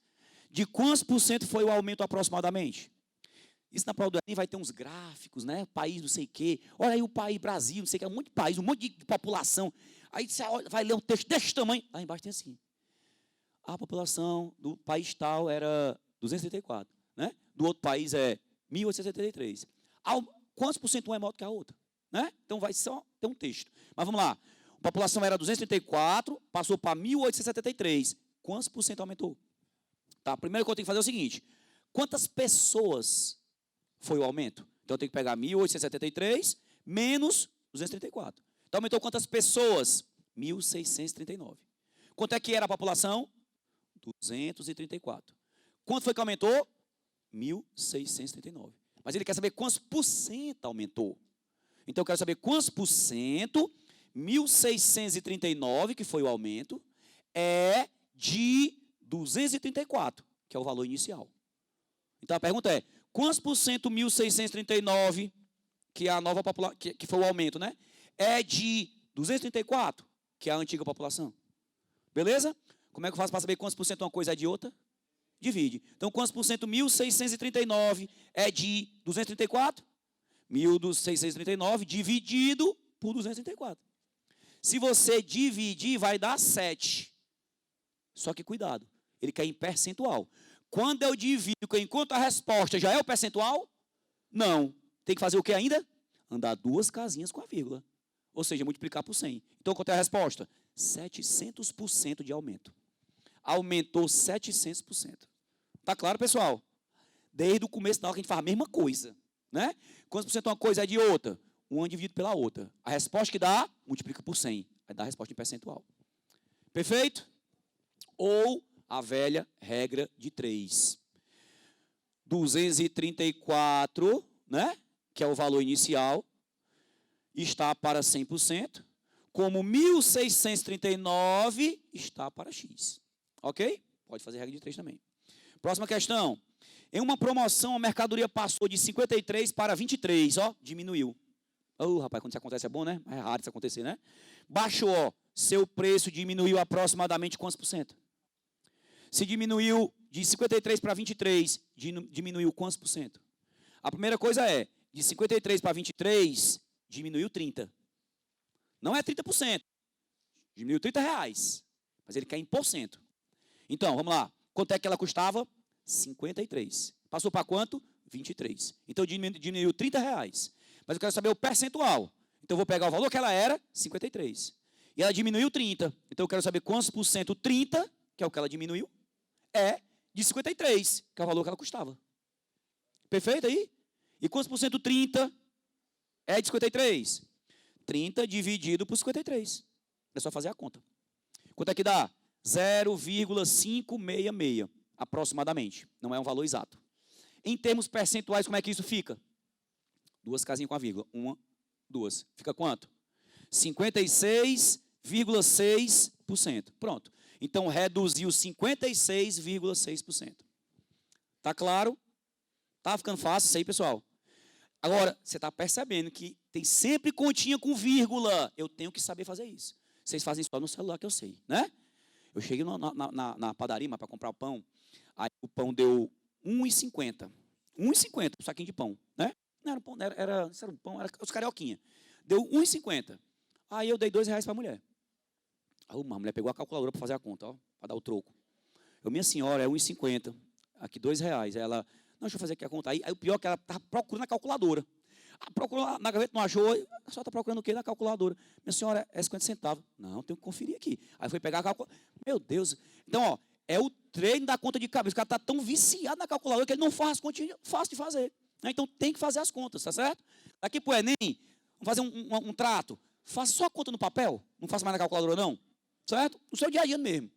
De quantos por cento foi o aumento aproximadamente? Isso na prova do Enem vai ter uns gráficos, né? País não sei o quê. Olha aí o país, Brasil, não sei o quê, um monte de país, um monte de população. Aí você vai ler um texto desse tamanho. Lá embaixo tem assim. A população do país tal era 234, né? Do outro país é 1.873. Quantos por cento uma é maior do que a outra? Né? Então vai só ter um texto. Mas vamos lá. A população era 234, passou para 1.873. Quantos por cento aumentou? Tá, primeiro que eu tenho que fazer é o seguinte. Quantas pessoas foi o aumento? Então eu tenho que pegar 1.873 menos 234. Então aumentou quantas pessoas? 1.639. Quanto é que era a população? 234. Quanto foi que aumentou? 1.639. Mas ele quer saber quantos por cento aumentou. Então eu quero saber quantos por cento, 1.639, que foi o aumento, é de 234, que é o valor inicial. Então a pergunta é, quantos por cento 1.639, que é a nova população, que foi o aumento, né? É de 234, que é a antiga população. Beleza? Como é que eu faço para saber quantos por cento uma coisa é de outra? Divide. Então, quantos por cento 1.639 é de 234? 1.639 dividido por 234. Se você dividir, vai dar 7. Só que cuidado, ele quer em percentual. Quando eu divido, que eu encontro a resposta, já é o percentual? Não. Tem que fazer o que ainda? Andar 2 casinhas com a vírgula. Ou seja, multiplicar por 100. Então, quanto é a resposta? 700% de aumento. aumentou 700%. Tá claro, pessoal? Desde o começo da hora que a gente faz a mesma coisa, né? Quantos por cento uma coisa é de outra? Uma dividido pela outra. A resposta que dá, multiplica por 100. Aí dá a resposta em percentual. Perfeito? Ou a velha regra de 3. 234, né? Que é o valor inicial, está para 100%, como 1.639 está para X. Ok? Pode fazer regra de 3 também. Próxima questão. Em uma promoção, a mercadoria passou de 53 para 23, ó, diminuiu. Rapaz, quando isso acontece é bom, né? É raro isso acontecer, né? Baixou, ó, seu preço diminuiu aproximadamente quantos por cento? Se diminuiu de 53 para 23, diminuiu quantos por cento? A primeira coisa é, de 53 para 23, diminuiu 30. Não é 30%. Diminuiu R$30, mas ele quer em porcento. Então, vamos lá. Quanto é que ela custava? 53. Passou para quanto? 23. Então, diminuiu R$30. Mas eu quero saber o percentual. Então, eu vou pegar o valor que ela era, 53. E ela diminuiu 30. Então, eu quero saber quantos por cento 30, que é o que ela diminuiu, é de 53, que é o valor que ela custava. Perfeito aí? E quantos por cento 30 é de 53? 30 dividido por 53. É só fazer a conta. Quanto é que dá? 0,566, aproximadamente. Não é um valor exato. Em termos percentuais, como é que isso fica? Duas casinhas com a vírgula. Uma, duas. Fica quanto? 56,6%. Pronto. Então, reduziu 56,6%. Tá claro? Tá ficando fácil isso aí, pessoal? Agora, você está percebendo que tem sempre continha com vírgula. Eu tenho que saber fazer isso. Vocês fazem só no celular que eu sei, né? Eu cheguei na padaria para comprar o pão. Aí o pão deu R$1,50. R$1,50 um saquinho de pão, né? Não era um pão, era um pão, era os carioquinha. Deu R$1,50. Aí eu dei R$2 para a mulher. Aí uma mulher pegou a calculadora para fazer a conta, ó, para dar o troco. Minha senhora, é R$1,50. Aqui R$2. Aí ela, não, deixa eu fazer aqui a conta. Aí o pior é que ela estava procurando a calculadora. Procurou na gaveta, não achou. A senhora está procurando o quê na calculadora? Minha senhora, é 50 centavos. Não, tenho que conferir aqui. Aí foi pegar a calculadora. Meu Deus. Então, ó, é o treino da conta de cabeça. O cara está tão viciado na calculadora que ele não faz continha fácil de fazer. Então, tem que fazer as contas, tá certo? Daqui para o Enem, vamos fazer um trato. Faça só a conta no papel. Não faça mais na calculadora, não. Certo? No seu dia a dia mesmo.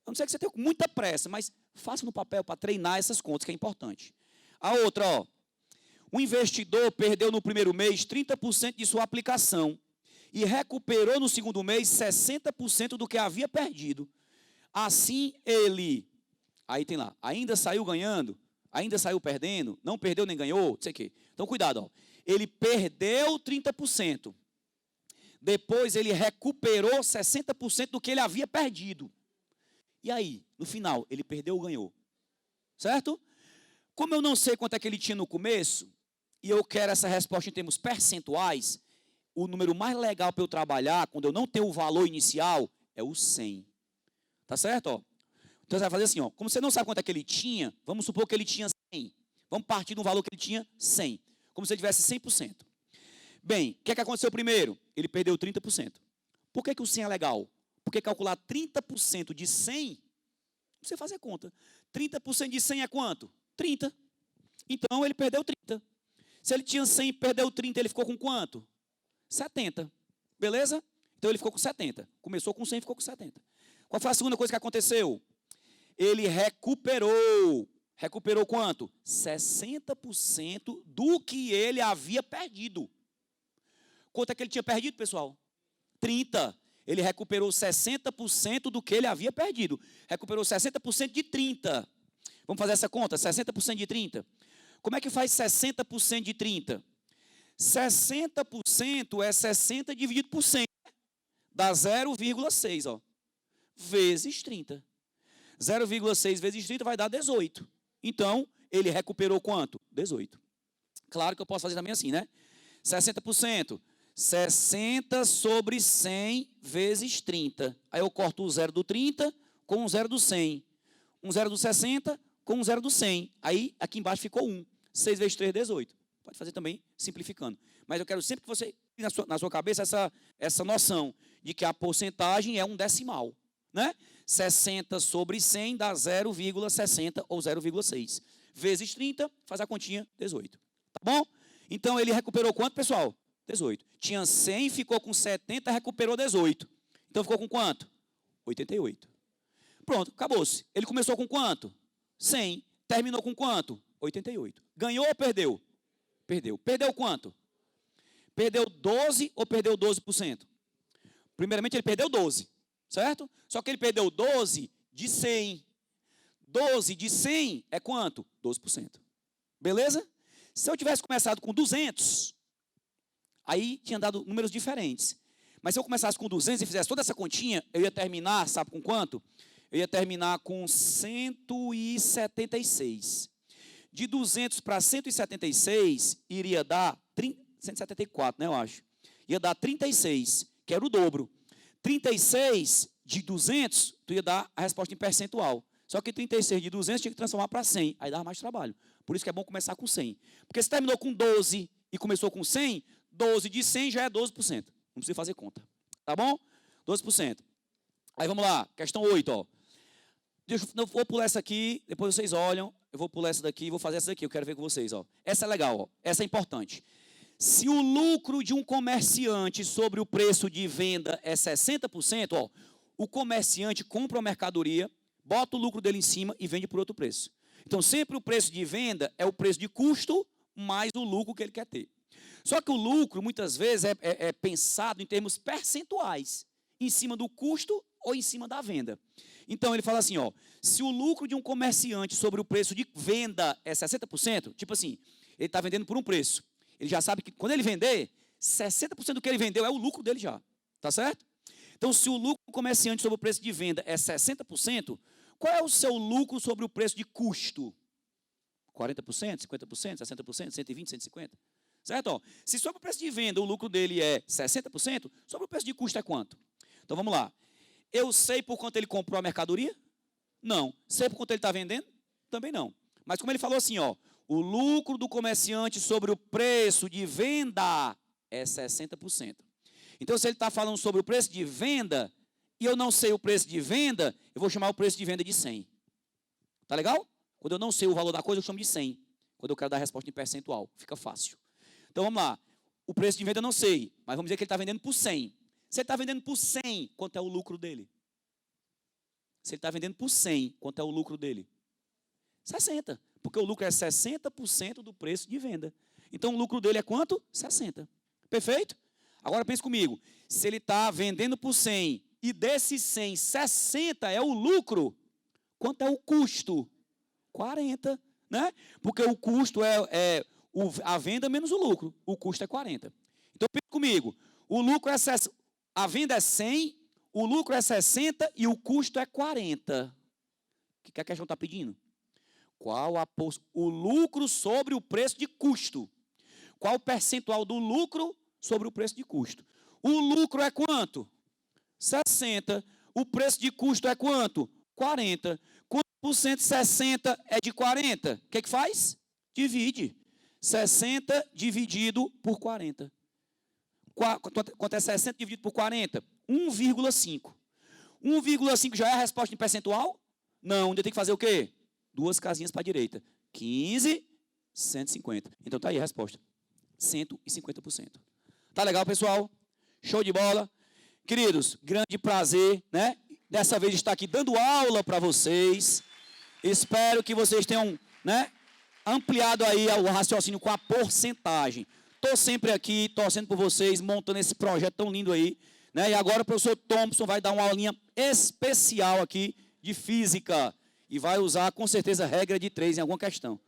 A não ser que você tenha muita pressa, mas faça no papel para treinar essas contas, que é importante. A outra, ó. O investidor perdeu no primeiro mês 30% de sua aplicação e recuperou no segundo mês 60% do que havia perdido. Assim, ele, aí tem lá, ainda saiu ganhando, ainda saiu perdendo, não perdeu nem ganhou, não sei o quê. Então, cuidado, ó. Ele perdeu 30%. Depois, ele recuperou 60% do que ele havia perdido. E aí, no final, ele perdeu ou ganhou? Certo? Como eu não sei quanto é que ele tinha no começo, e eu quero essa resposta em termos percentuais, o número mais legal para eu trabalhar, quando eu não tenho o valor inicial, é o 100. Tá certo? Ó? Então, você vai fazer assim, ó. Como você não sabe quanto é que ele tinha, vamos supor que ele tinha 100. Vamos partir do valor que ele tinha 100. Como se ele tivesse 100%. Bem, o que é que aconteceu primeiro? Ele perdeu 30%. Por que o 100 é legal? Porque calcular 30% de 100, não precisa fazer conta. 30% de 100 é quanto? 30. Então, ele perdeu 30. Se ele tinha 100 e perdeu 30, ele ficou com quanto? 70. Beleza? Então, ele ficou com 70. Começou com 100 e ficou com 70. Qual foi a segunda coisa que aconteceu? Ele recuperou. Recuperou quanto? 60% do que ele havia perdido. Quanto é que ele tinha perdido, pessoal? 30. Ele recuperou 60% do que ele havia perdido. Recuperou 60% de 30. Vamos fazer essa conta? 60% de 30. Como é que faz 60% de 30? 60% é 60 dividido por 100. Dá 0,6, ó. Vezes 30. 0,6 vezes 30 vai dar 18. Então, ele recuperou quanto? 18. Claro que eu posso fazer também assim, né? 60%. 60 sobre 100 vezes 30. Aí eu corto o 0 do 30 com o 0 do 100. Um 0 do 60 com o 0 do 100. Aí, aqui embaixo ficou 1. 6 vezes 3, 18. Pode fazer também simplificando. Mas eu quero sempre que você tenha na sua cabeça essa noção de que a porcentagem é um decimal. né? 60 sobre 100 dá 0,60 ou 0,6. Vezes 30, faz a continha, 18. Tá bom? Então, ele recuperou quanto, pessoal? 18. Tinha 100, ficou com 70, recuperou 18. Então, ficou com quanto? 88. Pronto, acabou-se. Ele começou com quanto? 100. Terminou com quanto? 88. Ganhou ou perdeu? Perdeu. Perdeu quanto? Perdeu 12 ou perdeu 12%? Primeiramente, ele perdeu 12, certo? Só que ele perdeu 12 de 100. 12 de 100 é quanto? 12%. Beleza? Se eu tivesse começado com 200, aí tinha dado números diferentes. Mas se eu começasse com 200 e fizesse toda essa continha, eu ia terminar, sabe com quanto? Eu ia terminar com 176. De 200 para 176, iria dar 174, né, eu acho. Ia dar 36, que era o dobro. 36 de 200, tu ia dar a resposta em percentual. Só que 36 de 200 tinha que transformar para 100, aí dava mais trabalho. Por isso que é bom começar com 100. Porque se terminou com 12 e começou com 100, 12 de 100 já é 12%. Não precisa fazer conta. Tá bom? 12%. Aí vamos lá, questão 8, ó. Eu vou pular essa aqui, depois vocês olham. Eu vou pular essa daqui, vou fazer essa daqui, eu quero ver com vocês, ó. Essa é legal, ó. Essa é importante. Se o lucro de um comerciante sobre o preço de venda é 60%, ó, o comerciante compra a mercadoria, bota o lucro dele em cima e vende por outro preço. Então, sempre o preço de venda é o preço de custo mais o lucro que ele quer ter. Só que o lucro, muitas vezes, é pensado em termos percentuais, em cima do custo ou em cima da venda. Então, ele fala assim, ó, se o lucro de um comerciante sobre o preço de venda é 60%, tipo assim, ele está vendendo por um preço. Ele já sabe que quando ele vender, 60% do que ele vendeu é o lucro dele já. Tá certo? Então, se o lucro do comerciante sobre o preço de venda é 60%, qual é o seu lucro sobre o preço de custo? 40%, 50%, 60%, 120%, 150%? Certo? Ó, se sobre o preço de venda o lucro dele é 60%, sobre o preço de custo é quanto? Então, vamos lá. Eu sei por quanto ele comprou a mercadoria? Não. Sei por quanto ele está vendendo? Também não. Mas como ele falou assim, ó, o lucro do comerciante sobre o preço de venda é 60%. Então, se ele está falando sobre o preço de venda, e eu não sei o preço de venda, eu vou chamar o preço de venda de 100. Tá legal? Quando eu não sei o valor da coisa, eu chamo de 100. Quando eu quero dar a resposta em percentual, fica fácil. Então, vamos lá. O preço de venda eu não sei, mas vamos dizer que ele está vendendo por 100. Se ele está vendendo por 100, quanto é o lucro dele? Se ele está vendendo por 100, quanto é o lucro dele? 60. Porque o lucro é 60% do preço de venda. Então, o lucro dele é quanto? 60. Perfeito? Agora, pense comigo. Se ele está vendendo por 100 e desses 100, 60 é o lucro, quanto é o custo? 40. Né? Porque o custo é a venda menos o lucro. O custo é 40. Então, pense comigo. O lucro é 60. A venda é 100, o lucro é 60 e o custo é 40. O que a questão está pedindo? Qual o lucro sobre o preço de custo? Qual o percentual do lucro sobre o preço de custo? O lucro é quanto? 60. O preço de custo é quanto? 40. Quanto por cento de 60 é de 40? O que faz? Divide. 60 dividido por 40. Quanto é 60 dividido por 40? 1,5. 1,5 já é a resposta em percentual? Não, ainda tem que fazer o quê? 2 casinhas para a direita. 15, 150. Então tá aí a resposta. 150%. Tá legal, pessoal? Show de bola. Queridos, grande prazer, né? Dessa vez estar aqui dando aula para vocês. Espero que vocês tenham, né, ampliado aí o raciocínio com a porcentagem. Estou sempre aqui torcendo por vocês, montando esse projeto tão lindo aí. Né? E agora o professor Thompson vai dar uma aulinha especial aqui de física. E vai usar, com certeza, regra de 3 em alguma questão.